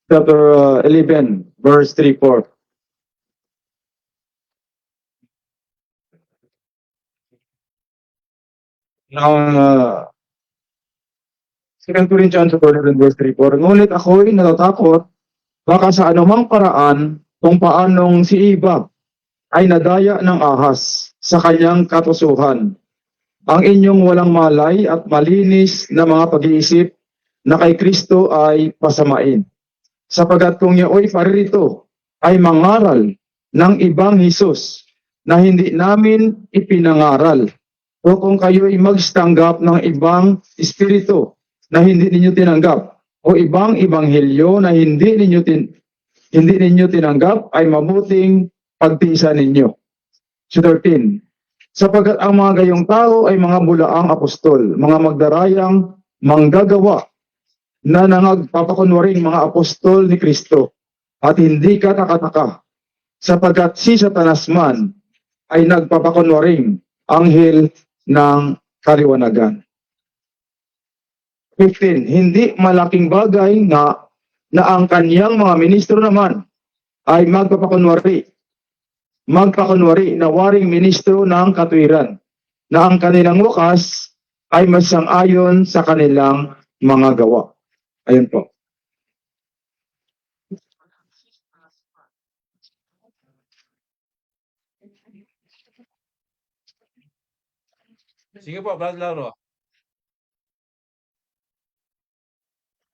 chapter 11 verse 3-4. Ang 2 Corinthians chapter 11 verse 3-4. Ngunit ako'y natatakot baka sa anumang paraan kung paanong si Eva ay nadaya ng ahas sa kanyang katusuhan. Ang inyong walang malay at malinis na mga pag-iisip na kay Kristo ay pasamain. Sapagat kung yaoy paririto ay mangaral ng ibang Hesus na hindi namin ipinangaral, o kung kayo'y magstanggap ng ibang espiritu na hindi ninyo tinanggap, o ibang ebanghelyo na hindi ninyo tinanggap, ay mabuting pagtiisan ninyo. So 13. Sapagat ang mga gayong tao ay mga bulaang apostol, mga magdarayang manggagawa na nangagpapakunwaring mga apostol ni Kristo, at hindi ka nakataka, sapagat si Satanas man ay nagpapakunwaring anghel ng kaliwanagan. 15. Hindi malaking bagay na ang kanyang mga ministro naman ay magpapakunwari na waring ministro ng katwiran, na ang kanilang wakas ay masang-ayon sa kanilang mga gawa. Ayun po. Sige po, Brother Lauro.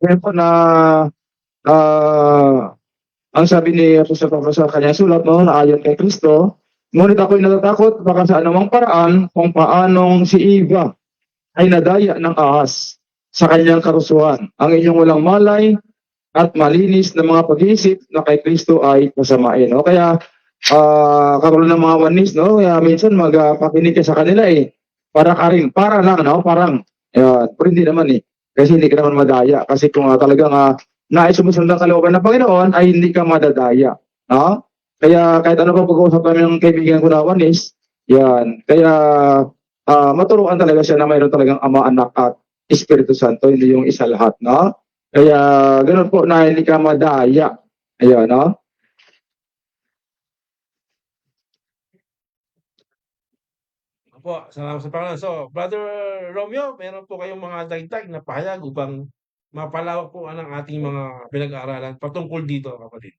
Ayun po na ang sabi ni Apostol Pablo sa kanyang sulat, no, na ayon kay Kristo, ngunit ako'y natatakot baka sa anumang paraan kung paanong si Eva ay nadaya ng ahas sa kanyang karusuhan. Ang inyong walang malay at malinis na mga pag-iisip na kay Kristo ay pasamain. No? Kaya karoon ng mga wanis, no? Kaya minsan magpakinig ka sa kanila para lang, no? Parang, pero hindi naman kasi hindi ka naman madaya. Kasi kung talagang nais sumusunod ang kalooban ng Panginoon, ay hindi ka madadaya. No? Kaya kahit ano pa pag-uusap namin ng kaibigan ko na wanis, yan. Kaya maturuan talaga siya na mayroon talagang Ama, Anak at Espiritu Santo, hindi yung isa lahat. No? Kaya ganoon po na hindi ka madaya. Ayun, no? Opo, salamat sa Panginoon. So, Brother Romeo, meron po kayong mga dagdag na pahayag upang mapalawak po ang ating mga pinag-aaralan patungkol dito, kapatid.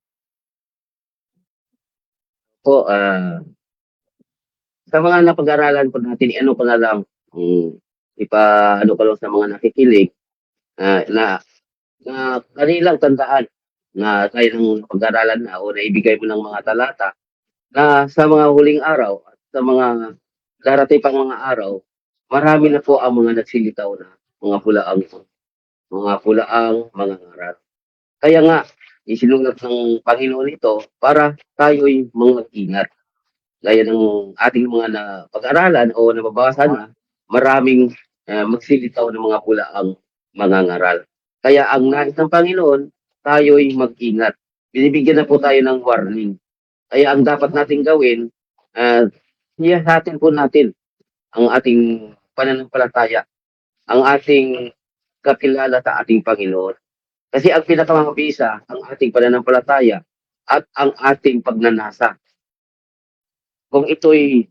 Po, sa mga napag-aralan po natin, ano ko na lang, ano ko lang sa mga nakikinig, na kanilang tandaan na tayo ng napag-aralan na o naibigay mo ng mga talata, na sa mga huling araw at sa mga darating pang mga araw, marami na po ang mga nagsilitaw na mga pulaang mga ngaral. Kaya nga, isinulat ng Panginoon ito para tayo'y mag-ingat. Gaya ng ating mga pag-aralan o nababasa na, maraming magsilitaw ng mga pulaang mga ngaral. Kaya ang nais ng Panginoon, tayo'y mag-ingat. Binibigyan na po tayo ng warning. Kaya ang dapat nating gawin, siyasatin po natin ang ating pananampalataya, ang ating kakilala sa ating Panginoon. Kasi ang pinakamabisa, ang ating pananampalataya at ang ating pagnanasa. Kung ito'y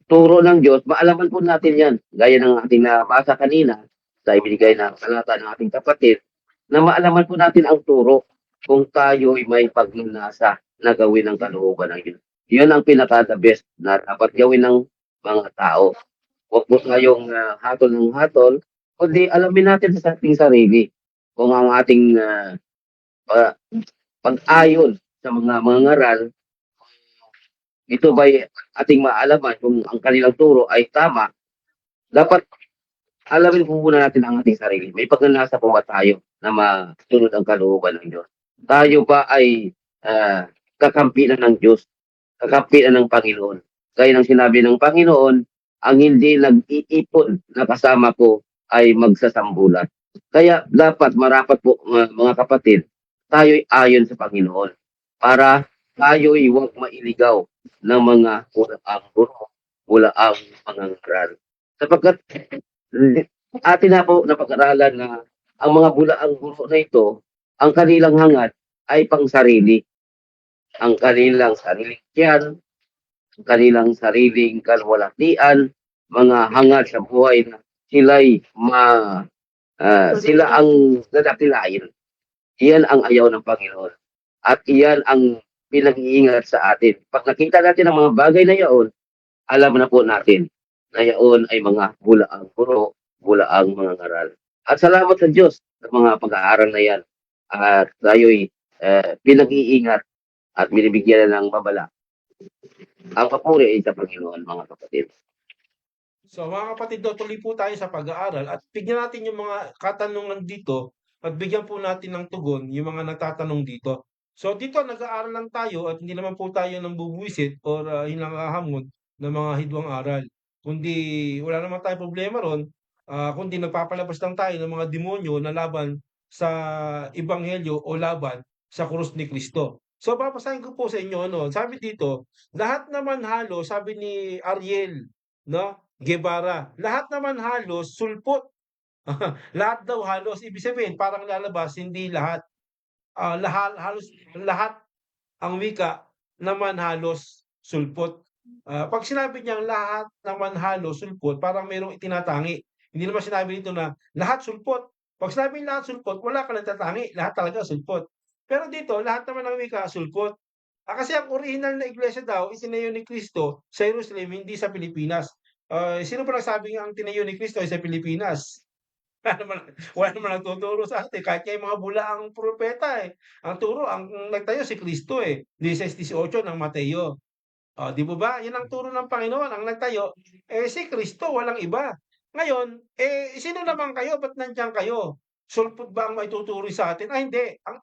turo ng Diyos, maalaman po natin yan. Gaya ng ating nabasa kanina, sa ibinigay na talata ng ating kapatid, na maalaman po natin ang turo kung tayo'y may pagnanasa na gawin ang kalooban ng Diyos. Yun ang pinaka-the best na dapat gawin ng mga tao. Huwag po tayong hatol ng hatol, kundi alamin natin sa ating sarili kung ang ating pag-ayon sa mga ngaral, ito ba'y ating maalaman kung ang kanilang turo ay tama. Dapat alamin po muna natin ang ating sarili. May pagnanasa po ba tayo na masunod ang kalooban ng Diyos? Tayo ba ay kakampinan ng Diyos? Kakampinan ng Panginoon? Gaya ng sinabi ng Panginoon, ang hindi nag-iipon na kasama ko ay magsasambulat. Kaya dapat marapat po mga kapatid, tayo'y ayon sa Panginoon para tayo'y huwag mailigaw ng mga bulaang guro, bulaang mangangaral. Sapagkat atin na po napag-aralan na ang mga bulaang guro na ito, ang kanilang hangad ay pangsarili. Ang kanilang sariling tiyan, ang kanilang sariling kalwalatian, mga hangad sa buhay na sila ang dadakilain. Iyan ang ayaw ng Panginoon. At iyan ang pinag-iingat sa atin. Pag nakita natin ang mga bagay na iyon, alam na po natin na iyon ay mga bulaang guro, bulaang mga ngaral. At salamat sa Diyos sa mga pag-aaral na yan. At tayo'y pinag-iingat at binibigyan na ng babala. Ang papuri ay sa Panginoon, mga kapatid. So mga kapatid, tuloy po tayo sa pag-aaral at bigyan natin yung mga katanungan dito at bigyan po natin ng tugon yung mga nagtatanong dito. So dito nag-aaral lang tayo at hindi naman po tayo nambubwisit or hinangahamon ng mga hidwang aral. Kundi wala naman tayong problema ron, kundi nagpapalabas lang tayo ng mga demonyo na laban sa ebanghelyo o laban sa krus ni Kristo. So babasahin ko po sa inyo, no? Sabi dito, lahat naman halos, sabi ni Ariel, no? Guevara, lahat naman halos sulpot. Lahat daw halos, ibig sabihin parang lalabas hindi lahat. Halos lahat ang wika naman halos sulpot. 'Pag sinabi niyang lahat naman halos sulpot, parang merong itinatangi. Hindi naman sinabi dito na lahat sulpot. 'Pag sinabing lahat sulpot, wala ka natatangi, lahat talaga sulpot. Pero dito, lahat naman ng wika sulpot. Kasi ang orihinal na iglesia daw itinayo ni Kristo sa Jerusalem, hindi sa Pilipinas. Sino ba nagsabing ang tinayo ni Kristo ay sa Pilipinas? Wala naman nagtuturo sa atin kahit nga yung mga bulaang propeta, eh. Ang turo ang nagtayo si Kristo, eh, 16:18 ng Mateo. Di po ba? Yan ang turo ng Panginoon, ang nagtayo, eh, si Kristo, walang iba. Ngayon, eh, sino naman kayo, ba't nandiyan kayo? Sulpot ba ang maituturo sa atin? Hindi. Ang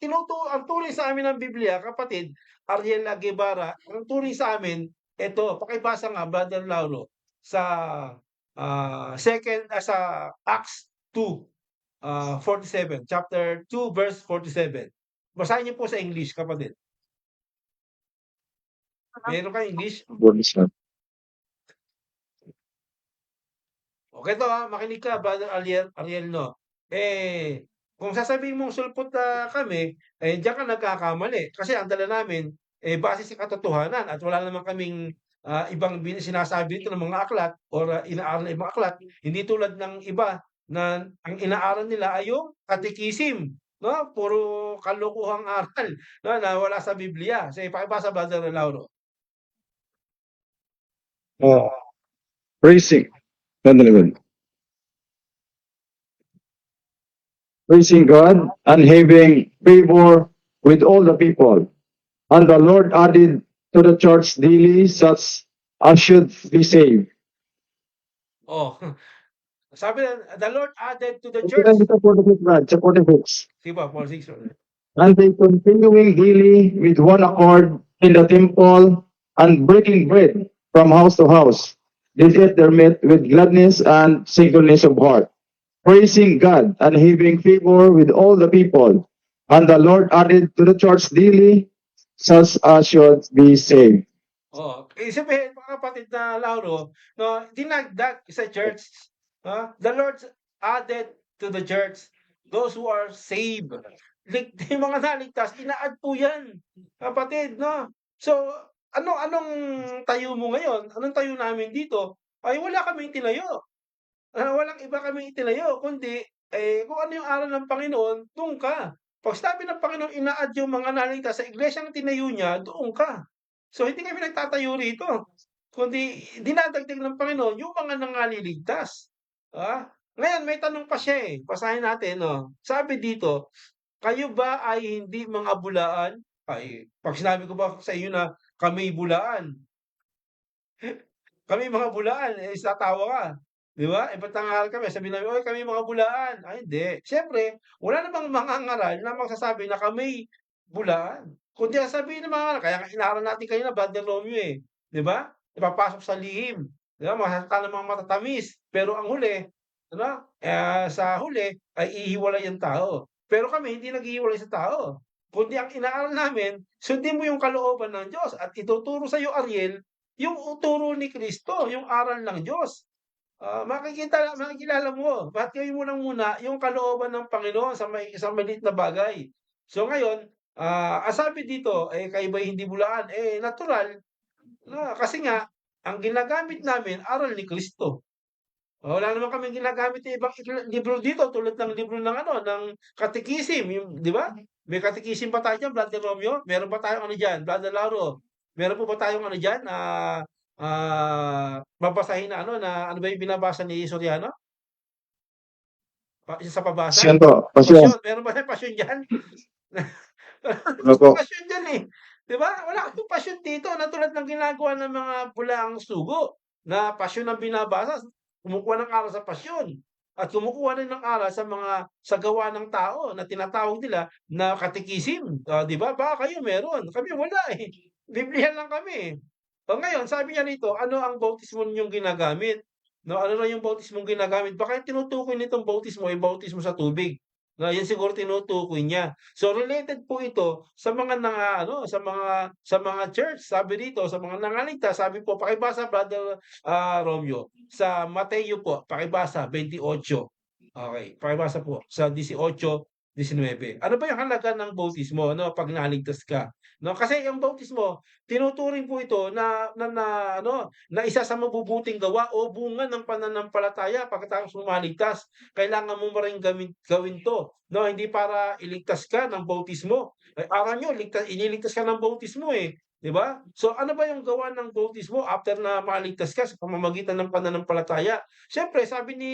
turing sa amin ng Biblia, kapatid, Ariela Guevara, ang turing sa amin, eto, pakibasa nga, Brother Lauro, sa sa Acts 2, 47, chapter 2, verse 47. Basahin niyo po sa English, kapatid. Meron kayong English? Bonus na. Okay to makinig ka Brother Ariel 'no. Kung sasabihin mong sulpot na kami, diyan ka nagkakamali. Kasi ang dala namin, base sa katotohanan at wala naman kaming, ibang sinasabi dito ng mga aklat or inaaral na ibang aklat. Hindi tulad ng iba na ang inaaral nila ay yung katikisim, 'no, puro kalokohang aral 'no, na wala sa Biblia. Sige pakibasa Brother Lauro. Uh, praising. Sandali ba? Praising God and having favor with all the people. And the Lord added to the church daily such as should be saved. Oh, sabi na, the Lord added to the Ito church. lang dito, 46, Brad, sa 46. Sige ba, 46. And they continuing daily with one accord in the temple and breaking bread from house to house. They ate their meat with gladness and singleness of heart, praising God and having favor with all the people. And the Lord added to the church daily such as should be saved. Sabihin mga kapatid na Lauro, no, dinagdag sa church, the Lord added to the church those who are saved. Yung mga naligtas, ina-add po yan, kapatid, no? So, anong tayo mo ngayon? Anong tayo namin dito? Ay wala kaming tinayo. Walang iba kaming itinayo kundi, kung ano yung aral ng Panginoon, doon ka. Pag sinabi ng Panginoon ina-add yung mga naligtas sa iglesyang tinayo niya, doon ka. So, hindi kami nagtatayo rito, kundi dinadagdag ng Panginoon yung mga nangaliligtas. Ngayon may tanong pa siya, eh, basahin natin 'no. Sabi dito, kayo ba ay hindi mga bulaan? Ay, 'pag sinabi ko ba sa iyo na kami bulaan, kami mga bulaan, tatawa ka, 'di ba? Ba't nangangaral kami, sabihin namin, "Oy, kami mga bulaan." Ay hindi. Siyempre wala namang mangangaral na magsasabi na kami bulaan. Kundi ang sabihin ng mga kaya nga inaaral natin kanina Brother Romeo, 'di ba? Ipapasok sa lihim 'Di ba, masalita ng mga matatamis, pero ang huli, ano, sa huli ay ihiwalay ang tao. Pero kami hindi naghihiwalay sa tao, kundi ang inaaral namin, sundin mo yung kalooban ng Diyos at ituturo sa'yo, Ariel, yung turo ni Kristo, yung aral ng Diyos. Makikilala mo, batiyan mo lang muna yung kalooban ng Panginoon sa maliit na bagay. So ngayon, ang sabi dito, kayo ba'y hindi bulaan? Natural na kasi nga ang ginagamit namin aral ni Kristo. Wala naman kaming ginagamit na ibang libro dito tulad ng libro ng ano, ng Katekism, yung 'di ba? May Katekism pa tayo diyan, Brother Romeo? Meron ba tayong ano diyan, Brother Lauro? Meron po ba tayong ano diyan, babasahin na ano, na ano ba yung binabasa ni Soriano? Isa sa pabasa? Pasyon po, pasyon. Pasyon, meron ba tayong pasyon diyan? Ano po? Pasyon diyan, 'di ba? Wala kasing pasyon dito na tulad ng ginagawa ng mga bulaang sugo, na pasyon ang binabasa, kumukuha ng aral sa pasyon at kumukuha rin ng aral sa gawa ng tao na tinatawag nila na katikisim, 'di ba? Baka kayo meron, kami wala, Biblia lang kami. Ngayon sabi niya rito, ano ang bautismo ninyong ginagamit? No, ano na yung bautismong ginagamit? Baka yung tinutukoy nitong bautismo ay bautismo sa tubig. Na yan siguro tinutukoy niya. So related po ito sa mga ano, sa mga church. Sabi dito sa mga nangaligtas, sabi po pakibasa Brother Romeo sa Mateo po, pakibasa 28. Okay, pakibasa po sa 18, 19. Ano ba yung halaga ng bautismo no pag naligtas ka? No, kasi yung bautismo tinuturing po ito na isa sa mabubuting gawa o bunga ng pananampalataya pagkatapos mo maligtas. Kailangan mo pa ring gawin 'to, 'no, hindi para iligtas ka ng bautismo. Akala niyo ililigtas ka ng bautismo, 'di ba? So, ano ba yung gawa ng bautismo after na maligtas ka sa pamamagitan ng pananampalataya? Siyempre sabi ni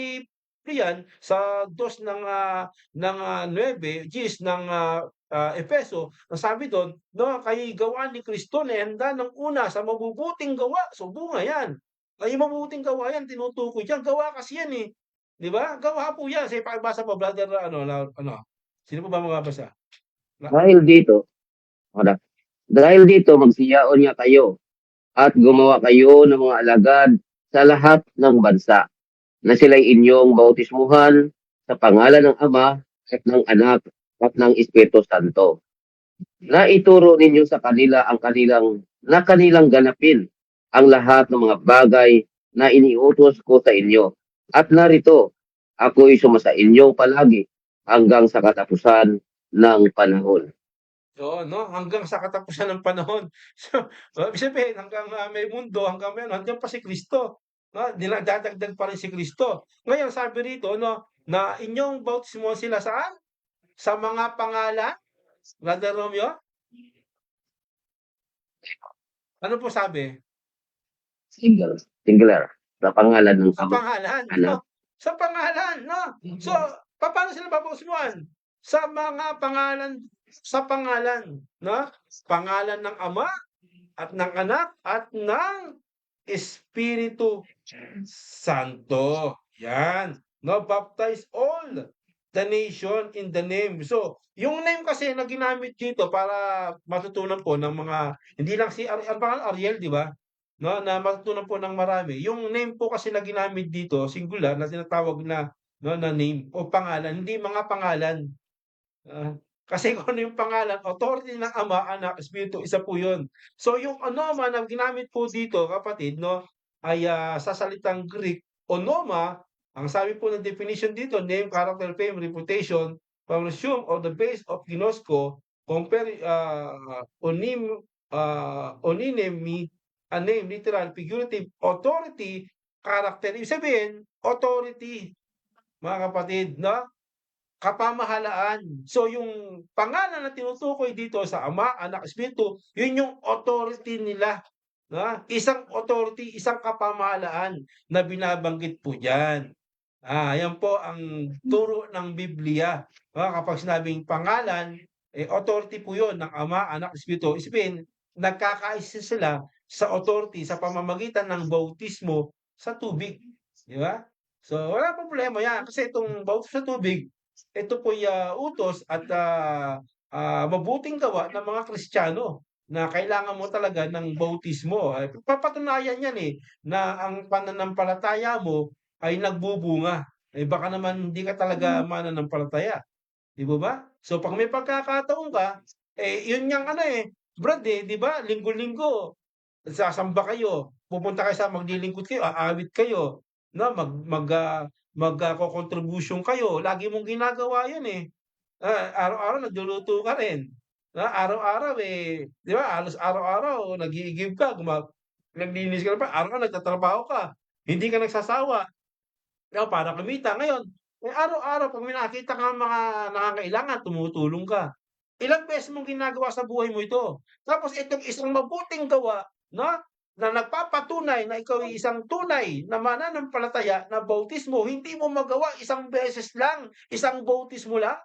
Rian sa 2 ng 9, Efeso, ang sabi dun, 'no, kayo'y gawa ni Kristo na ihanda ng una sa mabubuting gawa. So, bunga 'yan. Yung mabubuting gawa 'yan tinutukoy diyan, gawa kasi 'yan, 'di ba? Gawa po 'yan. Sige pakibasa mo brother sino po ba magbabasa? Na Dahil dito, wala. Dahil dito, magsiyaon niya kayo at gumawa kayo ng mga alagad sa lahat ng bansa na sila'y inyong bautismuhan sa pangalan ng Ama at ng Anak at ng Espiritu Santo. Na ituro ninyo sa kanila kanilang ganapin ang lahat ng mga bagay na iniutos ko sa inyo. At narito, ako'y sumasa inyo palagi hanggang sa katapusan ng panahon. Oo, 'no, hanggang sa katapusan ng panahon. So, ibig sabihin hanggang, may mundo, hanggang may ano, andiyan pa si Kristo, 'no, dadagdag pa rin si Kristo. Ngayon sabi rito 'no, na inyong bautismo sila saan? Sa mga pangalan, Brother Romeo? Ano po sabi? Singular. Sa pangalan ng Sa Ama, pangalan, Anak. 'no? Sa pangalan, 'no? So, papaano sila babautismuhan? Sa mga pangalan sa pangalan, 'no? Pangalan ng Ama at ng Anak at ng Espiritu Santo. Yan, 'no? Baptize all the nation in the name. So, yung name kasi na ginamit dito para matutunan po ng mga hindi lang si ang pangalan Ariel, 'di ba? No, na matutunan po ng marami. Yung name po kasi na ginamit dito, singular na tinatawag na, no, na name o pangalan, hindi mga pangalan. Kasi kung ano yung pangalan, authority ng Ama, Anak, Espiritu, isa po yun. So yung onoma na ginamit po dito, kapatid, no, ay sa salitang Greek, onoma, ang sabi po ng definition dito, name, character, fame, reputation, assume or the base of ginosko, compare, onymity, a name, literal, figurative, authority, character. Ibig sabihin, authority, mga kapatid, no? Kapamahalaan. So yung pangalan na tinutukoy dito sa Ama, Anak, Espiritu, yun yung authority nila. Isang authority, isang kapamahalaan na binabanggit po diyan. Yan po ang turo ng Biblia. Kapag sinabing pangalan, authority po yun ng Ama, Anak, Espiritu. Isipin, nagkakaisa sila sa authority sa pamamagitan ng bautismo sa tubig. Di ba? So, wala problema yan. Kasi itong bautismo sa tubig, ito po'y utos at mabuting gawa ng mga Kristiyano. na kailangan mo talaga ng bautismo. Papatunayan yan na ang pananampalataya mo ay nagbubunga. Baka naman hindi ka talaga mananampalataya. Di ba ba? So pag may pagkakataon ka, yun yung Brad di ba? Linggo-linggo, sasamba kayo, pupunta kayo sa maglilingkod kayo, aawit kayo, no? Magko-contribution kayo. Lagi mong ginagawa yan araw-araw nagluluto ka rin. Araw-araw 'di ba, halos araw-araw nag-i-give ka, naglilinis ka pa, araw-araw nagtatrabaho ka, hindi ka nagsasawa, 'di ba, para kumita. Ngayon, araw-araw 'pag may nakita kang mga nangangailangan, tumutulong ka. Ilang beses mong ginagawa sa buhay mo ito. Tapos itong isang mabuting gawa, 'no, na nagpapatunay na ikaw ay isang tunay na mananampalataya na bautismo, hindi mo magawa isang beses lang, isang bautismo lang.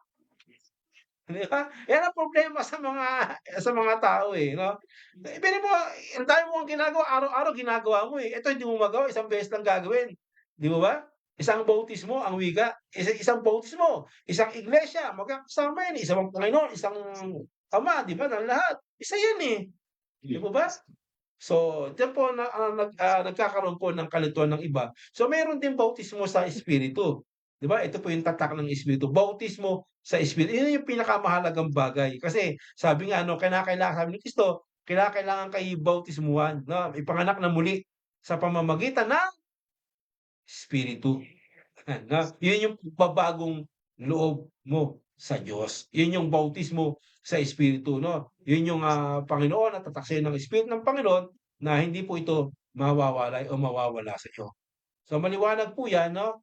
'Di ba? Yan ang problema sa mga tao, 'no? Biruin mo, ang dami mong ginagawa, araw-araw ginagawa mo, Ito hindi mo magawa, isang beses lang gagawin, 'di mo ba? Isang bautismo ang wika, isang bautismo, isang iglesia, magkakasama yan, isang Panginoon, isang Ama, 'di ba, ng lahat. Isa yan, 'di mo ba? So, diyan po nagkakaroon po ng kalituhan ng iba. So, meron din bautismo sa Espiritu. 'Di ba? Ito po yung tatak ng Espiritu, bautismo sa Espiritu. Yun yung pinakamahalagang bagay. Kasi sabi nga sabi ni Kristo, kinakailangan kayo bautismuhan, 'no? Ipanganak na muli sa pamamagitan ng Espiritu. Yun yung pagbabagong loob mo sa Diyos. Yun yung bautismo sa Espiritu, 'no? Yun yung Panginoon at tatak sa'yo ng Espiritu ng Panginoon na hindi po ito mawawala o mawawala sa iyo. So maliwanag po 'yan, 'no,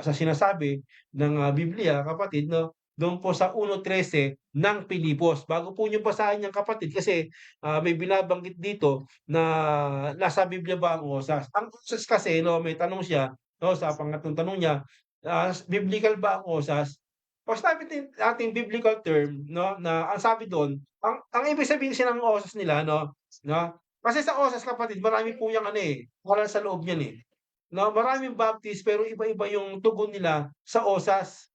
sa sinasabi ng Biblia, kapatid, 'no, doon po sa 1:13 ng Pilipos. Bago po niyo basahin 'yan, kapatid, kasi may binabanggit dito na nasa Biblia ba ang osas? Ang osas kasi, 'no, may tanong siya, 'no, sa pangatlong tanong niya, biblical ba ang osas? Pag sinabi nating biblical term, 'no, na ang sabi doon, ang ibig sabihin kasi ng osas nila, 'no, kasi sa osas, kapatid, marami po yang aral sa loob niyan, 'no, maraming Baptist pero iba-iba yung tugon nila sa osas.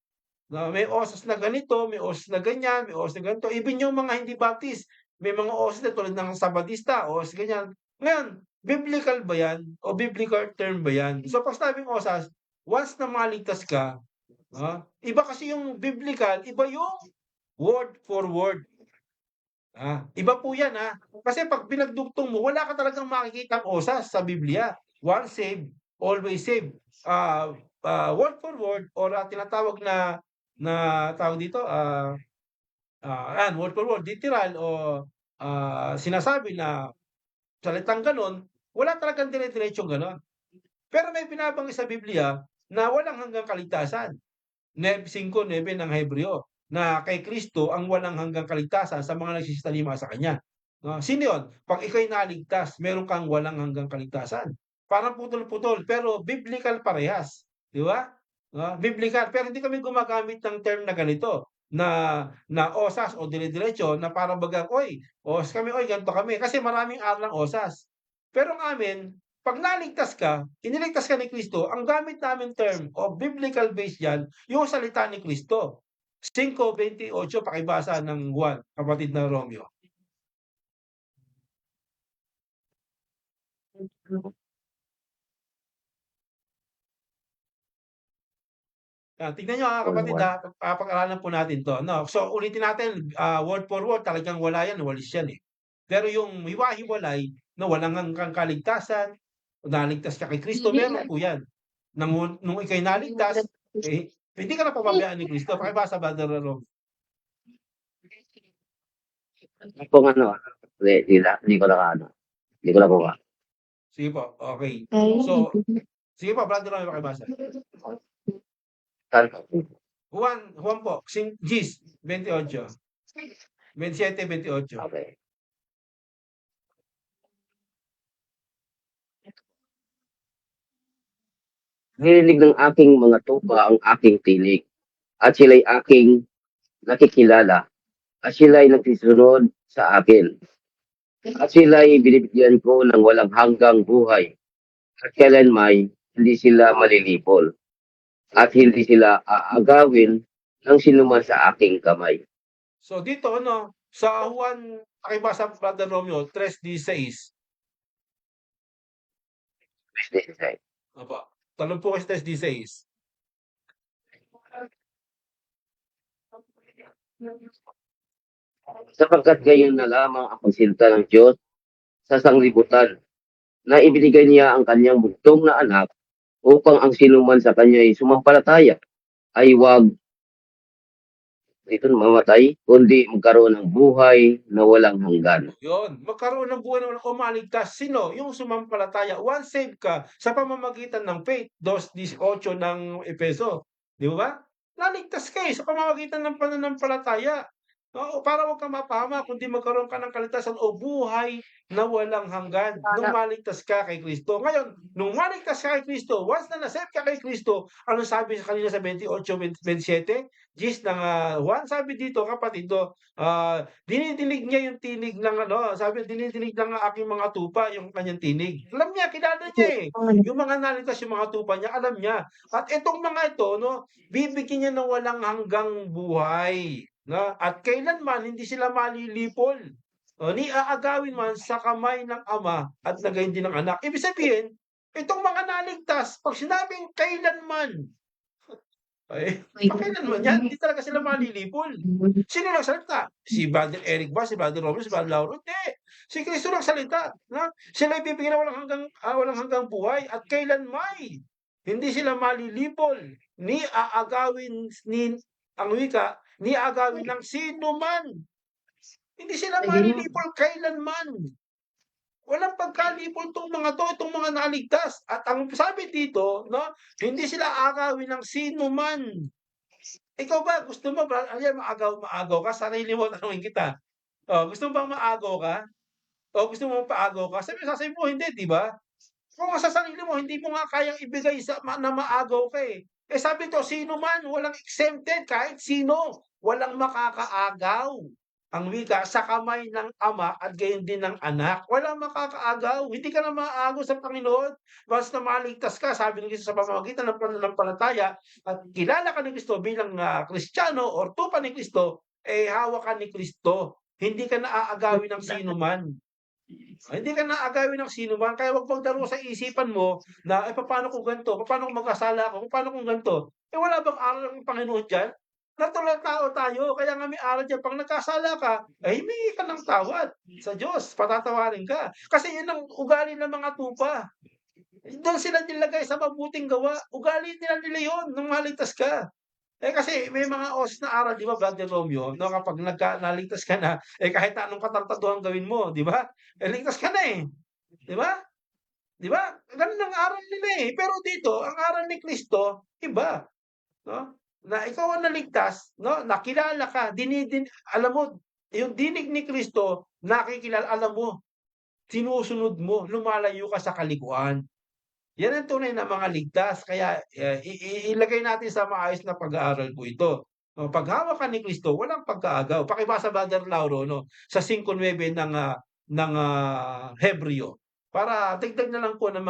May osas na ganito, may osas na ganyan, may osas na ganito. Even yung mga hindi Baptist, may mga osas na tulad ng Sabadista, osas ganyan. Ngayon, biblical ba yan o biblical term ba yan? So pag sinabing osas, once na maligtas ka, iba kasi yung biblical, iba yung word for word. Iba po yan, kasi pag pinagdugtong mo, wala ka talagang makikitang osas sa Biblia. Once saved, always saved. Word for word, or tinatawag na tawag dito, word for word, literal, o sinasabi na salitang gano'n, wala talagang dire-diretsong gano'n. Pero may binabanggit sa Biblia na walang hanggang kaligtasan. 5:9 ng Hebreo, na kay Kristo ang walang hanggang kaligtasan sa mga nagsisitalima sa Kanya. Sino yun? Pag ika'y naligtas, meron kang walang hanggang kaligtasan. Parang putol-putol, pero biblical parehas. Di ba? Biblical, pero hindi kami gumagamit ng term na ganito, na osas o dire-diretso, na parang bagang, oy, osas kami, oy, ganito kami. Kasi maraming aral ng osas. Pero ang amin, pag naligtas ka, iniligtas ka ni Kristo, ang gamit namin term o biblical base yan, yung salita ni Kristo. 5:28, pakibasa ng Juan, kapatid na Romeo. Tignan nyo, kapatid, papag-aralan po natin to, no? So ulitin natin, word for word, talagang wala yan, walis yan, Pero yung hiwa-hiwalay na walang hanggang kaligtasan, naligtas ka kay Kristo, meron po yan. Nung ika'y naligtas, hindi ka na pababayaan ni Kristo. Pakibasa, Brother Rom. Kung hindi ko nakuha. Sige po, okay. So, sige po, Brother Rom, pakibasa. Juan po, Gis, 28. 27-28. Okay. Nirinig ng aking mga tupa ang aking tinig, at sila'y aking nakikilala, at sila'y nagsisunod sa akin. At sila'y binibigyan ko ng walang hanggang buhay, at kailanmay hindi sila malilipol, at hindi sila aagawin ng sinuman sa aking kamay. So dito, Sa Juan, pakibasa Brother Romeo, 3:16. Opo. Tanong po kayo sa 3:16. Sapagkat gayon na lamang ang pagsinta ng Diyos sa sanglibutan na ibinigay niya ang kanyang bugtong na anak upang ang sinuman sa kanya ay sumampalataya ay huwag ito mamatay, kundi magkaroon ng buhay na walang hanggan. Yun, magkaroon ng buhay na walang umaligtas. Sino? Yung sumampalataya. Once saved ka sa pamamagitan ng faith, 2:18 ng Efeso. Di ba? Naligtas ka sa pamamagitan ng pananampalataya. Oo, para wag kang mapahama, kundi magkaroon ka ng kaligtasan o buhay na walang hanggan nung maligtas ka kay Kristo. Ngayon, nung maligtas ka kay Kristo, once na na-save ka kay Kristo, ano sabi sa kanina sa 28:27? Gis ng Juan, sabi dito, kapatid, dinidinig niya yung tinig ng sabi dinidinig ng aking mga tupa yung kanyang tinig. Alam niya, kilala niya yung mga naligtas, yung mga tupa niya, alam niya. At itong mga ito, bibigyan niya ng walang hanggang buhay. At kailanman hindi sila malilipol. Ni aagawin man sa kamay ng ama at nagayon din ng anak. Ibig sabihin, itong mga naligtas, pag sinabing kailanman, ay, pakailanman yan, hindi talaga sila malilipol. Sino nagsalita? Si Brother Eric ba? Si Brother Romeo? Si Brother Lauro? Hindi. Si Kristo nagsalita. Sila ibibigyan ng walang hanggang buhay at kailanman. Hindi sila malilipol. Ni aagawin ang wika, ni aagawin ng sino man. Hindi sila malilipol kailanman. Walang pagkalipol itong mga naligtas. At ang sabi dito, hindi sila aagawin ng sino man. Ikaw ba, gusto mo ba, maagaw ka, sarili mo, tanungin kita. Gusto mo bang maagaw ka? O gusto mo paagaw ka? Sasabihin mo, hindi, di ba? Kung sa sarili mo, hindi mo nga kayang ibigay na maagaw ka eh. Sabi to, sino man, walang exempted, kahit sino, walang makakaagaw. Ang wika, sa kamay ng ama at gayon din ng anak. Walang makakaagaw. Hindi ka na maaagaw sa Panginoon. Basta maligtas ka, sabi ng Kristo sa pamamagitan ng pananampalataya at kilala ka ni Kristo bilang Kristiyano or tupa ni Kristo, hawak ka ni Kristo. Hindi ka naaagawin ng sino man. Hindi ka naagawin ng sino man, kaya wag magdaro sa isipan mo na, paano kung ganito, paano kung magkasala ako, paano kung ganito. Wala bang aral ng Panginoon diyan? Natural tao tayo, kaya nga may aral diyan, 'pag nagkasala ka, humingi ka ng tawad sa Diyos, patatawarin ka. Kasi 'yun ang ugali ng mga tupa. Doon sila nilagay sa mabuting gawa, ugali nila 'yun nung maligtas ka. Kasi may mga OS na aral, 'di ba, Brother Romeo, kapag naligtas ka na, kahit na anong katartaduhan gawin mo, 'di ba? Ligtas ka na, 'di ba? 'Di ba? Gano'n ang aral nila, Pero dito, ang aral ni Kristo, iba, 'no? Na ikaw ang naligtas, nakilala ka, alam mo, yung dinig ni Kristo, nakikilala, alam mo, sinusunod mo, lumalayo ka sa kalikuan. Yan ang tunay na mga ligtas, kaya ilagay natin sa maayos na pag-aaral po ito. Pag hawak ka ni Kristo, walang pagkaagaw. Pakibasa Brother Lauro sa 5:9 ng Hebreo. Para dagdag na lang po ng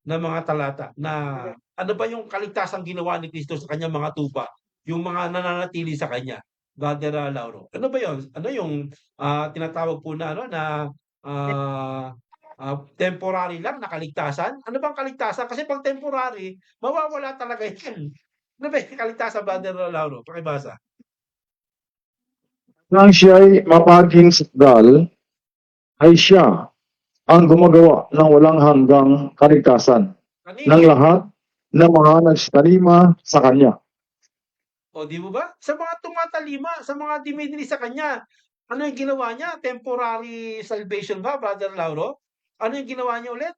mga talata na ano ba yung kaligtasang ginawa ni Kristo sa kanyang mga tupa, yung mga nananatili sa kanya. Brother Lauro. Ano ba yun? Ano yung tinatawag po na ah temporary lang na kaligtasan? Ano bang kaligtasan? Kasi 'pag temporary, mawawala talaga yan. Ano ba yung kaligtasan, Brother Lauro? Pakibasa. Nang siya'y mapaging sakdal, ay siya ang gumagawa ng walang hanggang kaligtasan ng Kanino? lahat ng mga nagsitalima sa kanya. O, di mo ba? Sa mga tumatalima, sa mga dumidili sa kanya, ano yung ginawa niya? Temporary salvation ba, Brother Lauro? Ano yung ginawa niya ulit?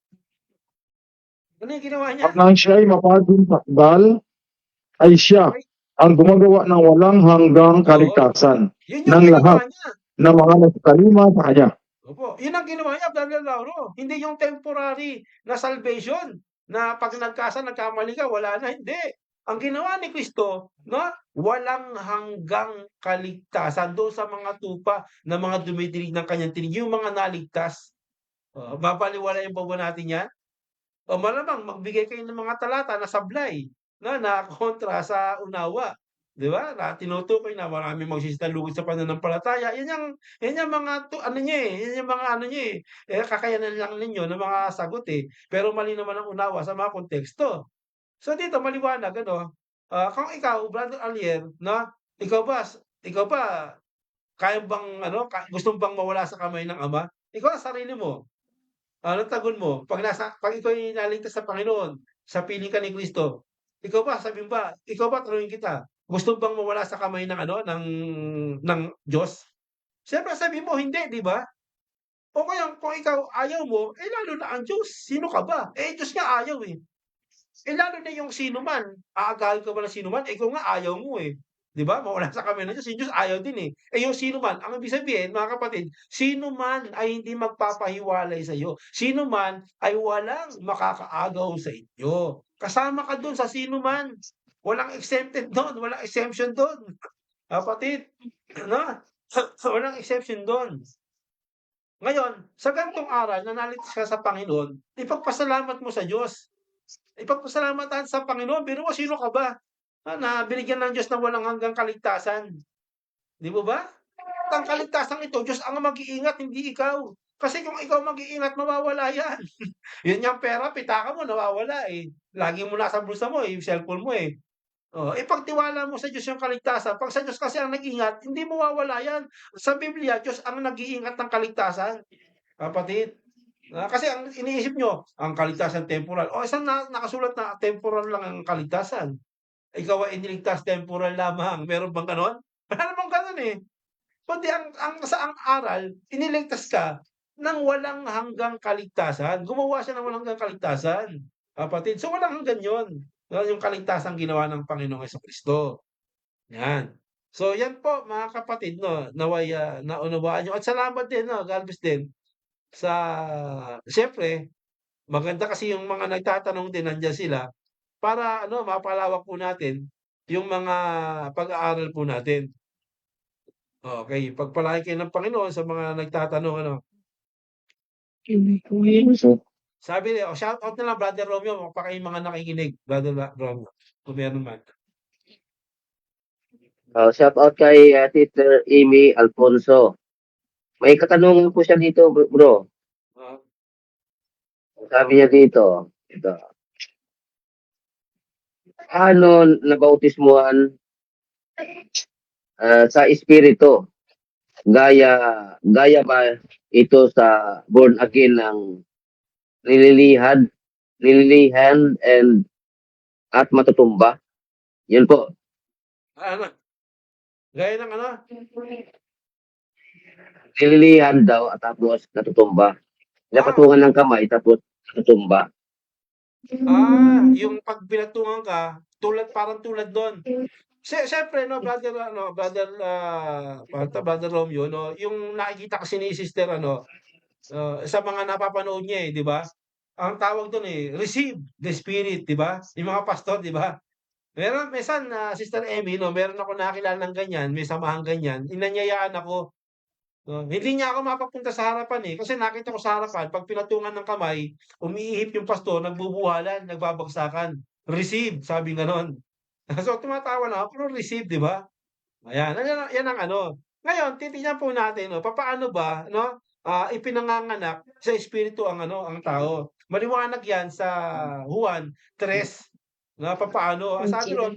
Ano yung ginawa niya? At nang siya'y mapaging sakdal, ay siya ang gumagawa ng walang hanggang kaligtasan Yun yung ng ginawa lahat niya. ng mga nagsitalima sa kanya. Opo, yun ang ginawa niya, Brother Lauro. Hindi yung temporary na salvation na pag nagkamali ka, wala na. Hindi. Ang ginawa ni Kristo, walang hanggang kaligtasan doon sa mga tupa na mga dumidilig ng kanyang tinig, yung mga naligtas. Mapaliwalayan pa ba natin yan? O malamang magbigay kayo ng mga talata na sablay na kontra sa unawa. 'di ba? Na tinutukoy na maraming magsisinalugod sa pananampalataya. Yan yung mga ano niya, eh, yan yung mga ano niya, eh. Kakayanan lang ninyo ng mga sagot, eh, pero mali naman ang unawa sa mga konteksto. So dito maliwanag ano, kung ikaw Brother Alier 'no, ikaw ba kaya bang ano, gusto mo bang mawala sa kamay ng Ama? Ikaw ang sarili mo, anong tagon mo 'pag ikaw'y naligtas sa Panginoon, sa piling ka ni Kristo, ikaw ba tanungin kita, gusto mo bang mawala sa kamay ng ano, ng Diyos? Siyempre sabihin mo hindi, 'di ba? O kaya kung ikaw ayaw mo, eh, lalo na ang Diyos, sino ka ba? Eh, Diyos nga ayaw, eh. Eh, lalo na yung sino man, aagawan ka ba ng sino man, eh, ikaw nga ayaw mo, eh, 'di ba? Mawala sa kamay ng Diyos, yung Diyos ayaw din, eh. Eh, yung sino man, ang ibig sabihin mga kapatid, sino man ay hindi magpapahiwalay sa'yo, sino man ay walang makakaagaw sa inyo. Kasama ka dun sa sino man, walang exempted dun, walang exemption dun, kapatid, 'no? Walang exception dun. Ngayon, sa ganitong aral na naligtas ka sa Panginoon, ipagpasalamat mo sa Diyos. Ipagpasalamatan sa Panginoon, biro mo sino ka ba, na binigyan ng Diyos ng walang hanggang kaligtasan, 'di mo ba? At ang kaligtasang ito, Diyos ang mag-iingat, hindi ikaw. Kasi kung ikaw mag-iingat, mawawala 'yan. 'Yun yang pera, pitaka mo nawawala, eh. Lagi mo nasa bulsa mo, eh, yung cellphone mo, eh. Oh, ipagtiwala mo sa Diyos yung kaligtasan. 'Pag sa Diyos kasi ang nag-ingat, hindi mawawala 'yan. Sa Biblia, Diyos ang nag-iingat ng kaligtasan, kapatid. Kasi ang iniisip niyo, ang kaligtasan temporal. O saan nakasulat na temporal lang ang kaligtasan? Ikaw ay iniligtas, temporal lamang. Meron bang gano'n? Wala namang gano'n, eh. Kundi ang aral, iniligtas ka ng walang hanggang kaligtasan. Gumawa siya ng walang hanggang kaligtasan, kapatid. So, walang hanggan 'yun. Yung kaligtasang ginawa ng Panginoong Jesucristo. 'Yan. So, 'yan po mga kapatid 'no, naway, naunawaan niyo at salamat din 'no, God bless din sa siyempre maganda kasi yung mga nagtatanong din nandiyan sila para ano, mapalawak po natin yung mga pag-aaral po natin. Okey, pagpalain kayo ng Panginoon sa mga nagtatanong ano. Sabi niya, shoutout na lang Brother Romeo, baka yung mga nakikinig, Romeo, kung meron man. Shout out kay Sister Amy Alfonso. May katanungan po siya dito, bro. Ah, Sabi niya dito, ito, paano nabautismuhan sa Espiritu? Gaya gaya ba ito sa born again ng nililihan and at matutumba? Yun po. ano, gaya ng ano? Nililihan daw at tapos natutumba. Napatungan ng kamay tapos natutumba. Yung 'pag pinatungan ka, parang tulad do'n. Siyempre 'no, Brother Romeo 'no, yung nakikita kasi ni Sister ano, sa mga napapanood niya, eh, 'di ba? Ang tawag do'n, eh, receive the Spirit, 'di ba? Yung mga pastor, 'di ba? Meron minsan Sister Emmy 'no, meron akong nakilalang ganyan, may samahang ganyan, inanyayaan ako. Hindi niya ako mapapunta sa harapan, eh, kasi nakita ko sa harapan 'pag pinatungan ng kamay, umiihip yung pastor, nagbubuhalan, nagbabagsakan. "Receive," sabing gano'n. So, tumatawa lang ako, pero receive, 'di ba? Ayan, yan ang ano. Ngayon titingnan po natin 'no, papaano ba 'no, ipinanganganak sa espiritu ang ano, ang tao. Maliwanag yan sa Juan 3 na papaano. Ang sabi ro'n,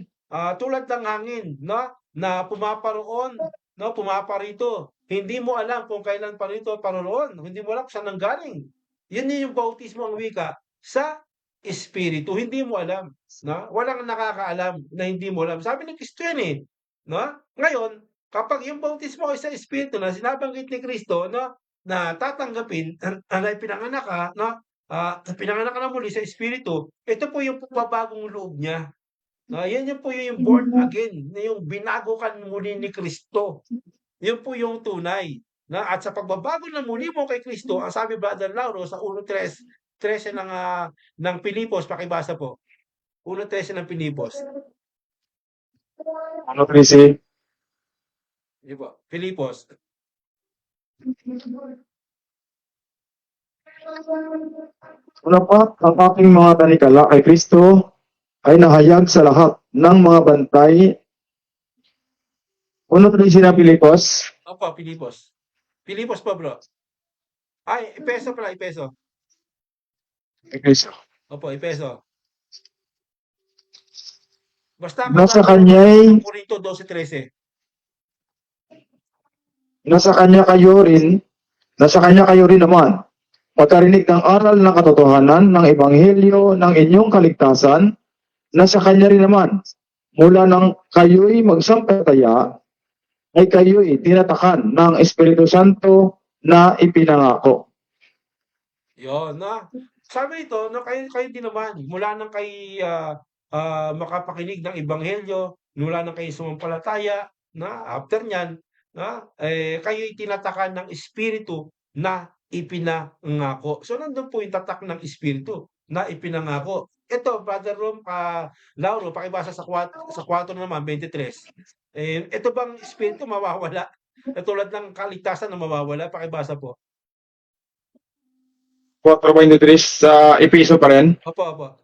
tulad ng hangin 'no, na pumaparoon 'no, pumaparito. Hindi mo alam kung kailan parito, paroroon. Hindi mo alam kung saan nanggaling. Yun yung bautismo ang wika sa espiritu, hindi mo alam 'no, walang nakakaalam na hindi mo alam. Sabi ni Kristo yan, eh, 'no? Ngayon, kapag yung bautismo ay sa espiritu na sinabanggit ni Kristo 'no, na tatanggapin na ipinanganak ka 'no, pinanganak ka na muli sa espiritu, ito po yung pagbabagong loob niya. Yan po yung born again, na yung binago ka muli ni Kristo. Yun po yung tunay na at sa pagbabago ng muli mo kay Kristo, ang sabi Brother Lauro sa 1:13 ng Pilipos, pakibasa po. 1:13 ng Pilipos. Ano, Tracy? Di ba? Pilipos. Unapat, ang aking mga tanikala kay Kristo ay nahayag sa lahat ng mga bantay 13 ng Pilipos. Opo, Pilipos. Pilipos po, bro. Ay, Epeso pala, Epeso. Opo, Epeso. Basta Nasa kasama kanya'y, ng Korinto 12:13. nasa kanya kayo rin naman, pagkarinig ng aral ng katotohanan ng Ebanghelyo ng inyong kaligtasan, nasa kanya rin naman, mula nang kayo'y magsampalataya, ay kayo'y tinatakan ng Espiritu Santo na ipinangako. Yun, na. Sabi nito, na kayo din naman, mula nang makapakinig ng Ebanghelyo, mula nang kayo sumampalataya, after niyan, kayo'y tinatakan ng Espiritu na ipinangako. So, nandun po yung tatak ng Espiritu na ipinangako. Ito, Brother Lauro, pakibasa sa 4 naman, 23. Ito bang Espiritu mawawala? Katulad ng kaligtasan na mawawala, pakibasa po. 4:23 sa Episo pa rin. Opo.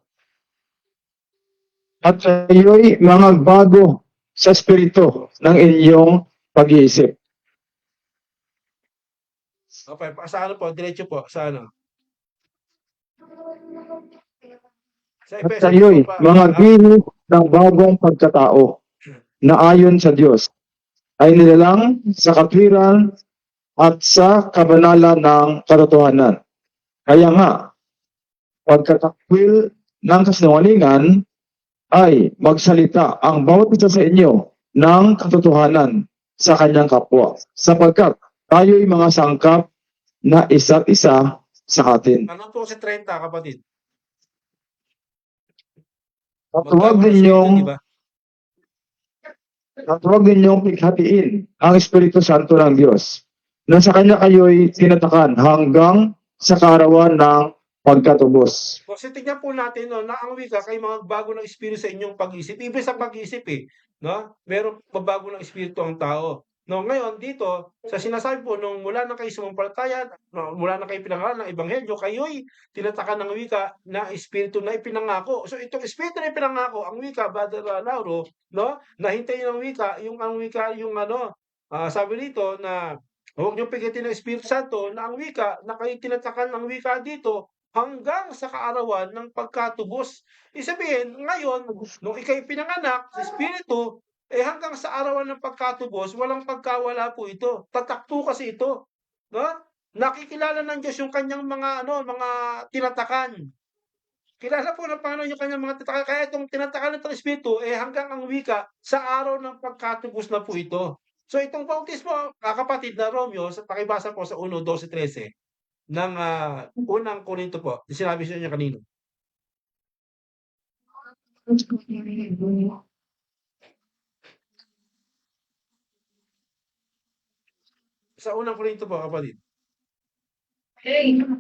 At kayo'y mga bago sa Espiritu ng inyong pag-iisip. Okay, sa ano po, diretso po, sa ano? Sa At Efeso kayo'y pa. mga gihit ng bagong pagkatao na ayon sa Diyos ay nilalang sa katwiran at sa kabanalan ng katotohanan. Kaya nga, pagkatakwil ng kasinungalingan ay magsalita ang bawat isa sa inyo ng katotohanan sa kanyang kapwa, sapagkat tayo'y mga sangkap na isa't isa sa atin. Ano po si 30, kapatid? At huwag ninyong pighatiin ang Espiritu Santo ng Diyos, na sa kanya kayo'y tinatakan hanggang sa kaarawan ng pagkatubos. Kasi tingnan po natin, no, na ang wika kay mga bago ng espiritu sa inyong pag-isip. Ibig sa pag-isip no? Merong babago ng espiritu ang tao. No, ngayon dito sa sinasabi po nung mula na kayo sumampalataya, no, mula na kayo pinangalan ng ebanghelyo, kayo'y tinatakan ng wika na espiritu na ipinangako. So itong espiritu na ipinangako, ang wika, Brother Lauro, no? Nahintayin ng wika, yung sabi dito na huwag niyong pigitin ng Espiritu Santo na ang wika, na kayo tinatakan ng wika dito hanggang sa kaarawan ng pagkatubos. Ibig sabihin, ngayon, nung ika'y pinanganak sa Espiritu, hanggang sa arawan ng pagkatubos, walang pagkawala po ito. Tatakto kasi ito. No? Nakikilala ng Diyos yung kanyang mga tinatakan. Kilala po ng Panginoon yung kanyang mga tinatakan. Kaya itong tinatakan ng Espiritu, hanggang ang wika, sa araw ng pagkatubos na po ito. So itong bautismo, kapatid na Romeo, pakibasa po sa 1:12-13 ng unang Korinto po. Sinabi sa inyo kanino. Sa unang Korinto po, kapatid.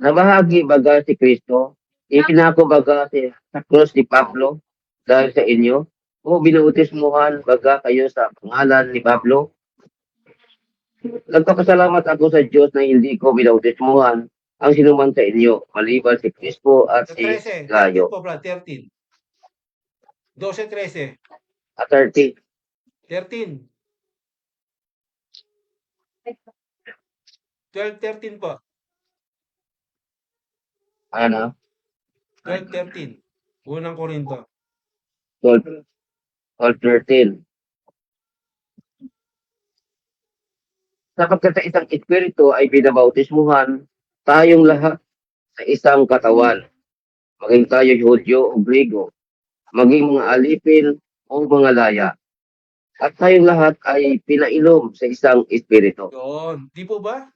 Nabahagi baga si Kristo, ipinako baga sa krus ni Pablo dahil sa inyo, o binautismuhan baga kayo sa pangalan ni Pablo. Nagpapasalamat ako sa Diyos na hindi ko binautismuhan ang sinuman sa inyo, maliban si Cristo at Sa si 13, 13 Gayo. po, Brad, 13. 12-13. At 30. 13. 12-13 po. Ano? 12-13. Unang Korinto. 12, 13. Sapagkat sa isang espiritu ay binabautismuhan tayong lahat sa isang katawan. Maging tayo Hudyo o Griego, maging mga alipin o mga laya. At tayong lahat ay pinainom sa isang espiritu. Yun. Di po ba?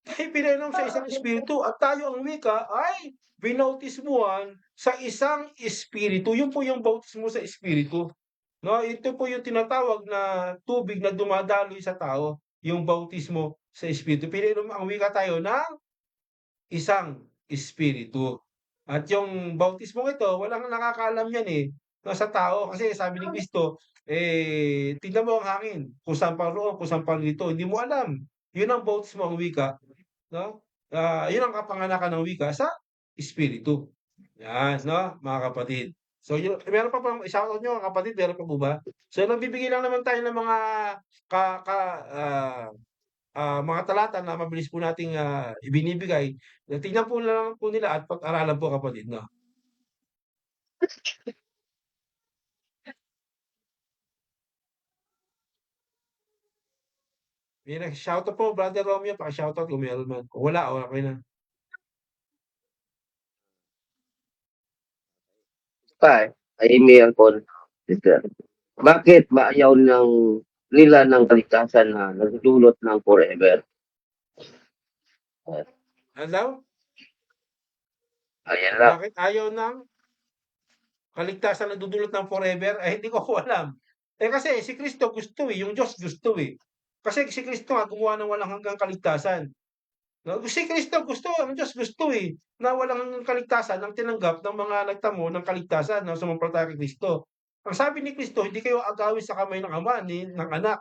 Tayo pinainom sa isang espiritu at tayo ang wika ay binautismuhan sa isang espiritu. Yun po yung bautismo sa espiritu. No, ito po yung tinatawag na tubig na dumadaloy sa tao, yung bautismo sa espiritu. Pinainom ang wika tayo ng isang espiritu. At yung bautismo ito, walang nakakaalam yan sa tao. Kasi sabi ni Cristo, tingnan mo ang hangin, kung saan pa roon, kung saan pa rito, hindi mo alam. Yun ang bautismo ang wika. No? Yun ang kapanganakan ng wika sa espiritu. Yan, no, mga kapatid. So, meron pa bang i-shoutout niyo kapatid, meron pa po ba? So, nagbibigay lang naman tayo ng mga ka ka ah, mga talata na mabilis po nating, ibinibigay. Tingnan po lang po nila at pag-aralan po kapatid 'no. May nag-shoutout po Brother Romeo, paki-shoutout kung meron man. Kung wala, okey na. Ay email ko, sister. Bakit ba ayaw nila ng kaligtasan na nagdudulot ng forever? Ano daw? Ayan lang. Bakit ayaw ng kaligtasan na dudulot ng forever? Eh, hindi ko po alam. Eh, kasi si Kristo gusto, eh, yung Diyos gusto, eh. Kasi si Kristo nga gumawa ng walang hanggang kaligtasan. No, si Kristo gusto, ang Diyos gusto, eh, na walang hanggang kaligtasan ang tinanggap ng mga nagtamo ng kaligtasan na sumampalataya kay Kristo. Ang sabi ni Kristo, "Hindi kayo agawin sa kamay ng Ama ni ng Anak.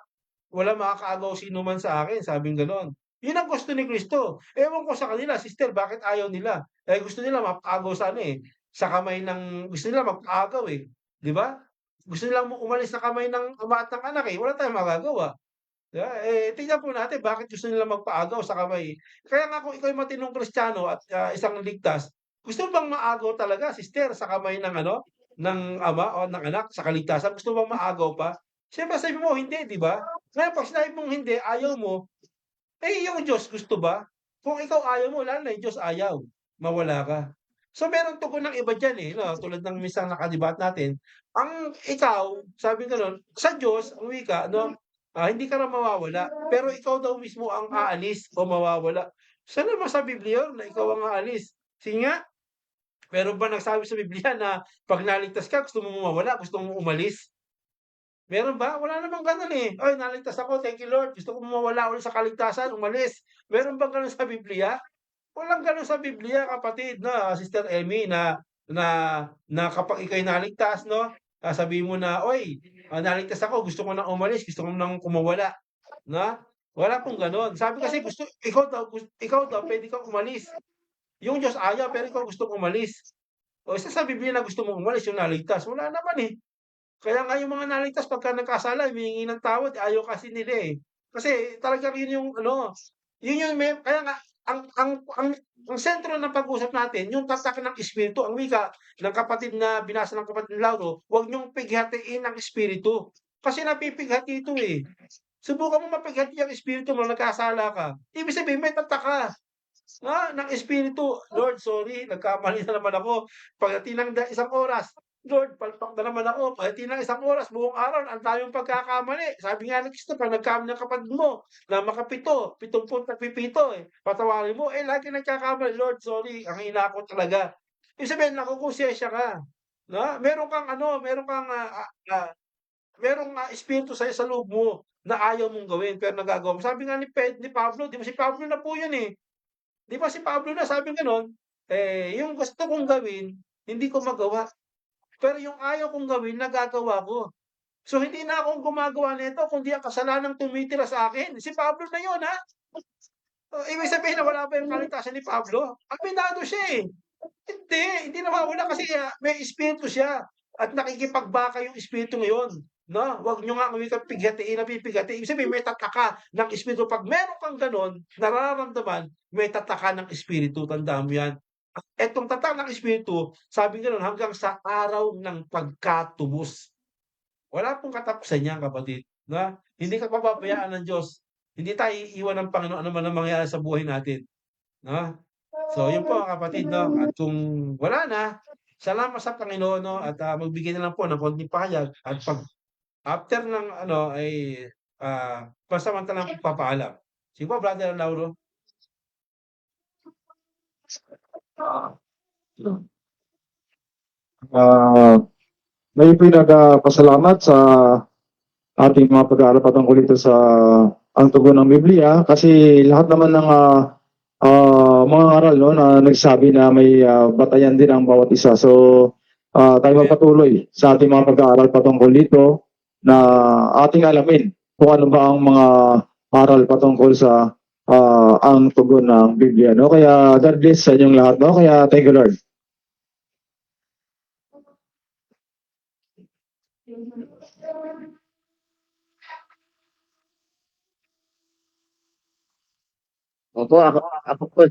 Walang makakaagaw sinuman sa akin," sabing gano'n. 'Yun ang gusto ni Kristo. Ewan ko sa kanila, sister, bakit ayaw nila? Eh, gusto nila mapaagaw sa ano, eh, sa kamay ng gusto nila magpaagaw, eh, 'di ba? Gusto nilang umalis sa kamay ng Ama at ng Anak, eh, wala tayong magagawa. 'Di ba? Eh, tingnan po natin bakit gusto nila magpaagaw sa kamay. Kaya nga kung ikaw'y matinong Kristiyano at, isang ligtas, gusto mo bang maagaw talaga sister sa kamay ng ano, ng Ama o ng Anak sa kaligtasan? Gusto mo bang maagaw pa? Siyempre sabi mo hindi, 'di ba? Ngayon 'pag sinabi mong hindi, ayaw mo, eh, yung Diyos gusto ba? Kung ikaw ayaw mo, lalo na yung Diyos ayaw, mawala ka. So, merong tugon ng iba diyan, eh, 'no, tulad ng minsan naka-debate natin. Ang ikaw, sabi gano'n, sa Diyos ang wika 'no, hindi ka raw mawawala, pero ikaw daw mismo ang aalis o mawawala. Saan naman sa Biblia yun na ikaw ang aalis? Sige nga, meron ba nagsabi sa Biblia na 'pag naligtas ka gusto mong mawala, gusto mong umalis? Meron ba? Wala namang gano'n, eh. "Ay, naligtas ako, thank you Lord. Gusto kong mawala ulit sa kaligtasan, umalis." Meron bang gano'n sa Biblia? Walang gano'n sa Biblia kapatid 'no, Sister Emmy na na kapag ika'y naligtas 'no, sasabihin mo na, "Uy, naligtas ako, gusto ko ng umalis, gusto ko ng kumawala." 'No? Wala pong gano'n. Sabi kasi ikaw daw puwede kang umalis. Yung Diyos ayaw, pero ikaw gustong umalis. O saan sa Biblia na gusto mong umalis yung naligtas? Wala naman, eh. Kaya nga yung mga naligtas pagka nagkasala humihingi ng tawad, ayaw kasi nila, eh. Kasi talagang yun yung ano, yun yung kaya nga ang sentro ng pag-usap natin yung tatak ng espiritu, ang wika ng kapatid na binasa ng kapatid Lauro, huwag niyong pighatiin ang espiritu. Kasi napipighati ito, eh. Subukan mo mapighati ang espiritu mo, nagkasala ka, ibig sabihin may tatak ka. Ng espiritu, "Lord, sorry, nagkamali na naman ako. Pagdating ng isang oras, Lord, palpak na naman ako. Pagdating ng isang oras, buong araw ang daming pagkakamali." Sabi nga ng Kristo, 'pag nagkamali ang kapatid mo na makapito, 70 nagpipito, eh, patawarin mo, eh, lagi nagkakamali, "Lord, sorry, ang hina ko talaga." Ibig sabihin nakokonsensya ka, 'no? Merong, espiritu sa'yo sa loob mo na ayaw mong gawin pero nagagawa mo. Sabi nga ni Pablo, 'di ba si Pablo na po 'yan, eh. 'Di ba si Pablo na sabi gano'n, yung gusto kong gawin, hindi ko magawa, pero yung ayaw kong gawin nagagawa ko. So hindi na ako ang gumagawa nito kundi ang kasalanang tumitira sa akin. Si Pablo na 'yun, ha. Oh, ibig sabihin na wala pa yung kaligtasan ni Pablo? Aminado siya, eh. Hindi nawawala kasi, may espiritu siya at nakikipagbaka yung espiritu ngayon, 'no? Huwag niyo nga ang wikang pighatiin na pipighatiin. Ibig sabihin may tataka ng espiritu. 'Pag meron kang gano'n, nararamdaman, may tataka ng espiritu, tandaan mo 'yan. At etong tatak ng espiritu, sabi gano'n, hanggang sa araw ng pagkatubos. Wala pong katapusan 'yan kapatid, 'no? Hindi ka pababayaan ng Diyos. Hindi tayo iiwan ng Panginoon ano man ang mangyari sa buhay natin, 'no? So, yun po mga kapatid 'no, at kung wala na, salamat sa Panginoon 'no, at, magbigay na lang po ng konting pahayag at after ng ano ay, pansamantalang pagpapaalam. Sige po Brother Lauro. Ah, may pinagpasalamat sa ating mga pag-aaral patungkol dito sa ang tugon ng Biblia kasi lahat naman ng mga aral no na nagsabi na may batayan din ang bawat isa. So tayo magpatuloy sa ating mga pag-aaral patungkol dito na ating alamin kung ano ba ang mga aral patungkol sa ang tugon ng Biblia no. Kaya God bless sa inyong lahat no. Kaya thank you Lord. Opo, ako po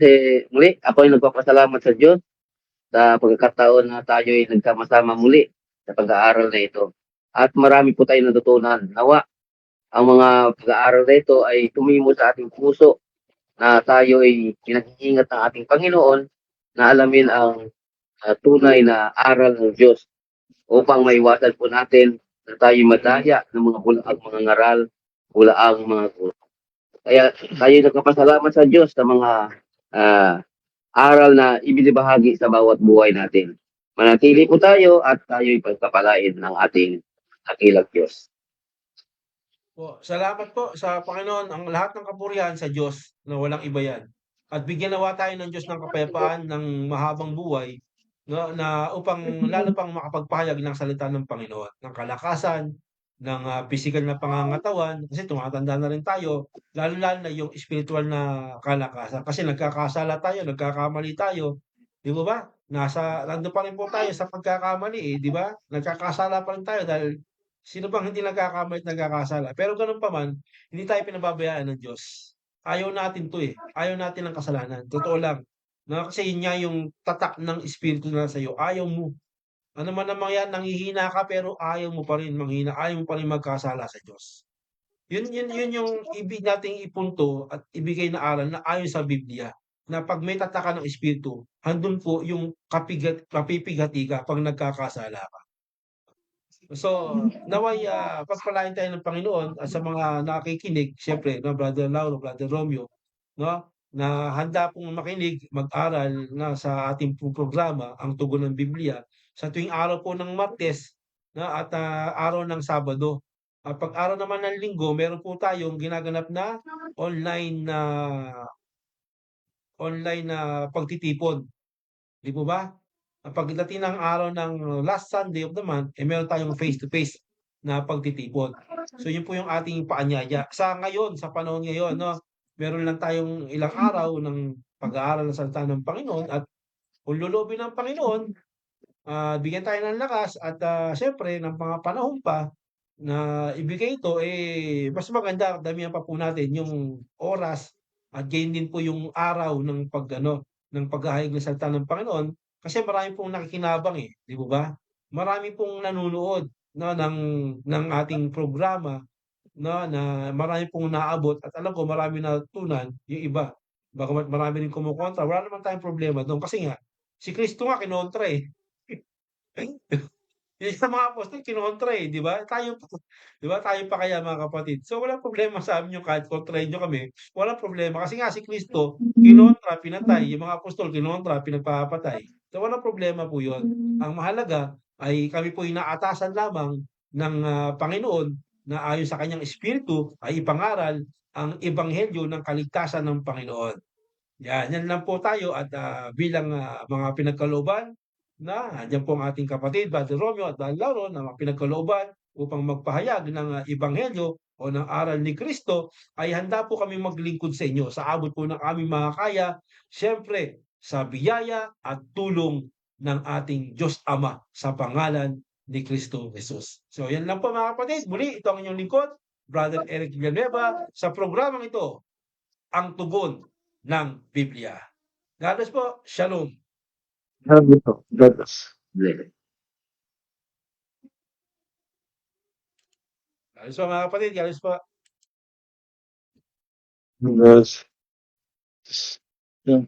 muli, ako ay nagpapasalamat sa Diyos sa pagkakataon na tayo'y nagsama-sama muli sa pag-aaral na ito. At marami po tayong natutunan. Nawa, ang mga pag-aaral na ito ay tumimo sa ating puso na tayo ay pinag-iingat ng ating Panginoon na alamin ang tunay na aral ng Diyos upang maiwasan po natin na tayo madaya ng mga bulaang mga ngaral, bulaang mga guro. Kaya tayo nagpapasalamat sa Diyos sa mga ah, aral na ibinibahagi sa bawat buhay natin. Manatili po tayo at tayo'y pagpapalain ng ating dakilang Diyos. Po, salamat po sa Panginoon, ang lahat ng kapurihan sa Diyos na walang iba yan. At bigyan nawa tayo ng Diyos ng kapayapaan, ng mahabang buhay, no, na upang lalo pang makapagpahayag ng salita ng Panginoon, ng kalakasan, ng pisikal na pangangatawan, kasi tumatanda na rin tayo, lalo-lalo na yung spiritual na kalakasan. Kasi nagkakasala tayo, nagkakamali tayo, di ba ba? Nandun pa rin po tayo sa pagkakamali, di ba? Nagkakasala pa rin tayo dahil sino bang hindi nagkakamali at nagkakasala? Pero ganun pa man, hindi tayo pinababayaan ng Diyos. Ayaw natin 'to, eh. Ayaw natin ng kasalanan, totoo lang. Na kasi yun nga yung tatak ng espiritu na sa'yo, ayaw mo. Ano man ang mangyari, nanghihina ka pero ayaw mo pa rin manghina, ayaw mo pa rin magkasala sa Diyos. Yun yung ibig nating ipunto at ibigay na aral na ayon sa Biblia, na 'pag may tatak ka ng espiritu, andun po yung mapipighati ka 'pag nagkakasala ka. So, naway, pagpalain tayo ng Panginoon at sa mga nakikinig siyempre 'no, Brother Lauro, Brother Romeo, 'no, na handa pong makinig, mag-aral na sa ating pong programa, Ang Tugon ng Biblia, sa tuwing araw po ng Martes na at, araw ng Sabado. 'Pag araw naman ng Linggo meron po tayong ginaganap na online na online na pagtitipon, 'di po ba? Pagdating ng araw ng last Sunday of the month, meron tayong face-to-face na pagtitipon. So yun po yung ating paanyaya. Sa ngayon, sa panahon ngayon 'no, meron lang tayong ilang araw ng pag-aaral ng salita ng Panginoon at kung loobin ng Panginoon, bigyan tayo ng lakas at, siyempre ng mga panahon pa na ibigay ito, mas maganda damihan pa po natin yung oras at gayon din po yung araw ng pag-ano, ng paghahayag ng salita ng Panginoon. Kasi marami pong nakikinabang, eh, 'di po ba? Marami pong nanonood 'no, ng ating programa 'no, na marami pong naabot at alam ko marami natutunan yung iba. Bagamat marami ring kumokontra, wala naman tayong problema dun kasi nga, si Kristo nga kinontra, eh. Yung sa mga apostol kinontra, eh, 'di ba? Tayo pa 'di ba, tayo pa kaya mga kapatid. So, walang problema sa amin yung kahit kontrahin niyo kami, walang problema kasi nga si Kristo kinontra, pinatay, yung mga apostol kinontra, pinagpapatay. So, walang problema po yun. Ang mahalaga ay kami po'y inaatasan lamang ng, Panginoon na ayon sa kanyang espiritu ay ipangaral ang ebanghelyo ng kaligtasan ng Panginoon. Yan lang po tayo at, bilang, mga pinagkalooban na andiyan po ang ating kapatid Brother Romeo at Brother Lauro na mga pinagkalooban upang magpahayag ng, ebanghelyo o ng aral ni Kristo, ay handa po kaming maglingkod sa inyo sa abot po ng aming makakaya, siyempre sa biyaya at tulong ng ating Diyos Ama sa pangalan ni Kristo Jesus. So yan lang po mga kapatid, muli ito ang inyong lingkod, Brother Eric Villanueva, sa programang ito, Ang Tugon ng Biblia. God bless po. Shalom. Sabi po, God bless. God bless po mga kapatid. God bless po. God bless. Yeah.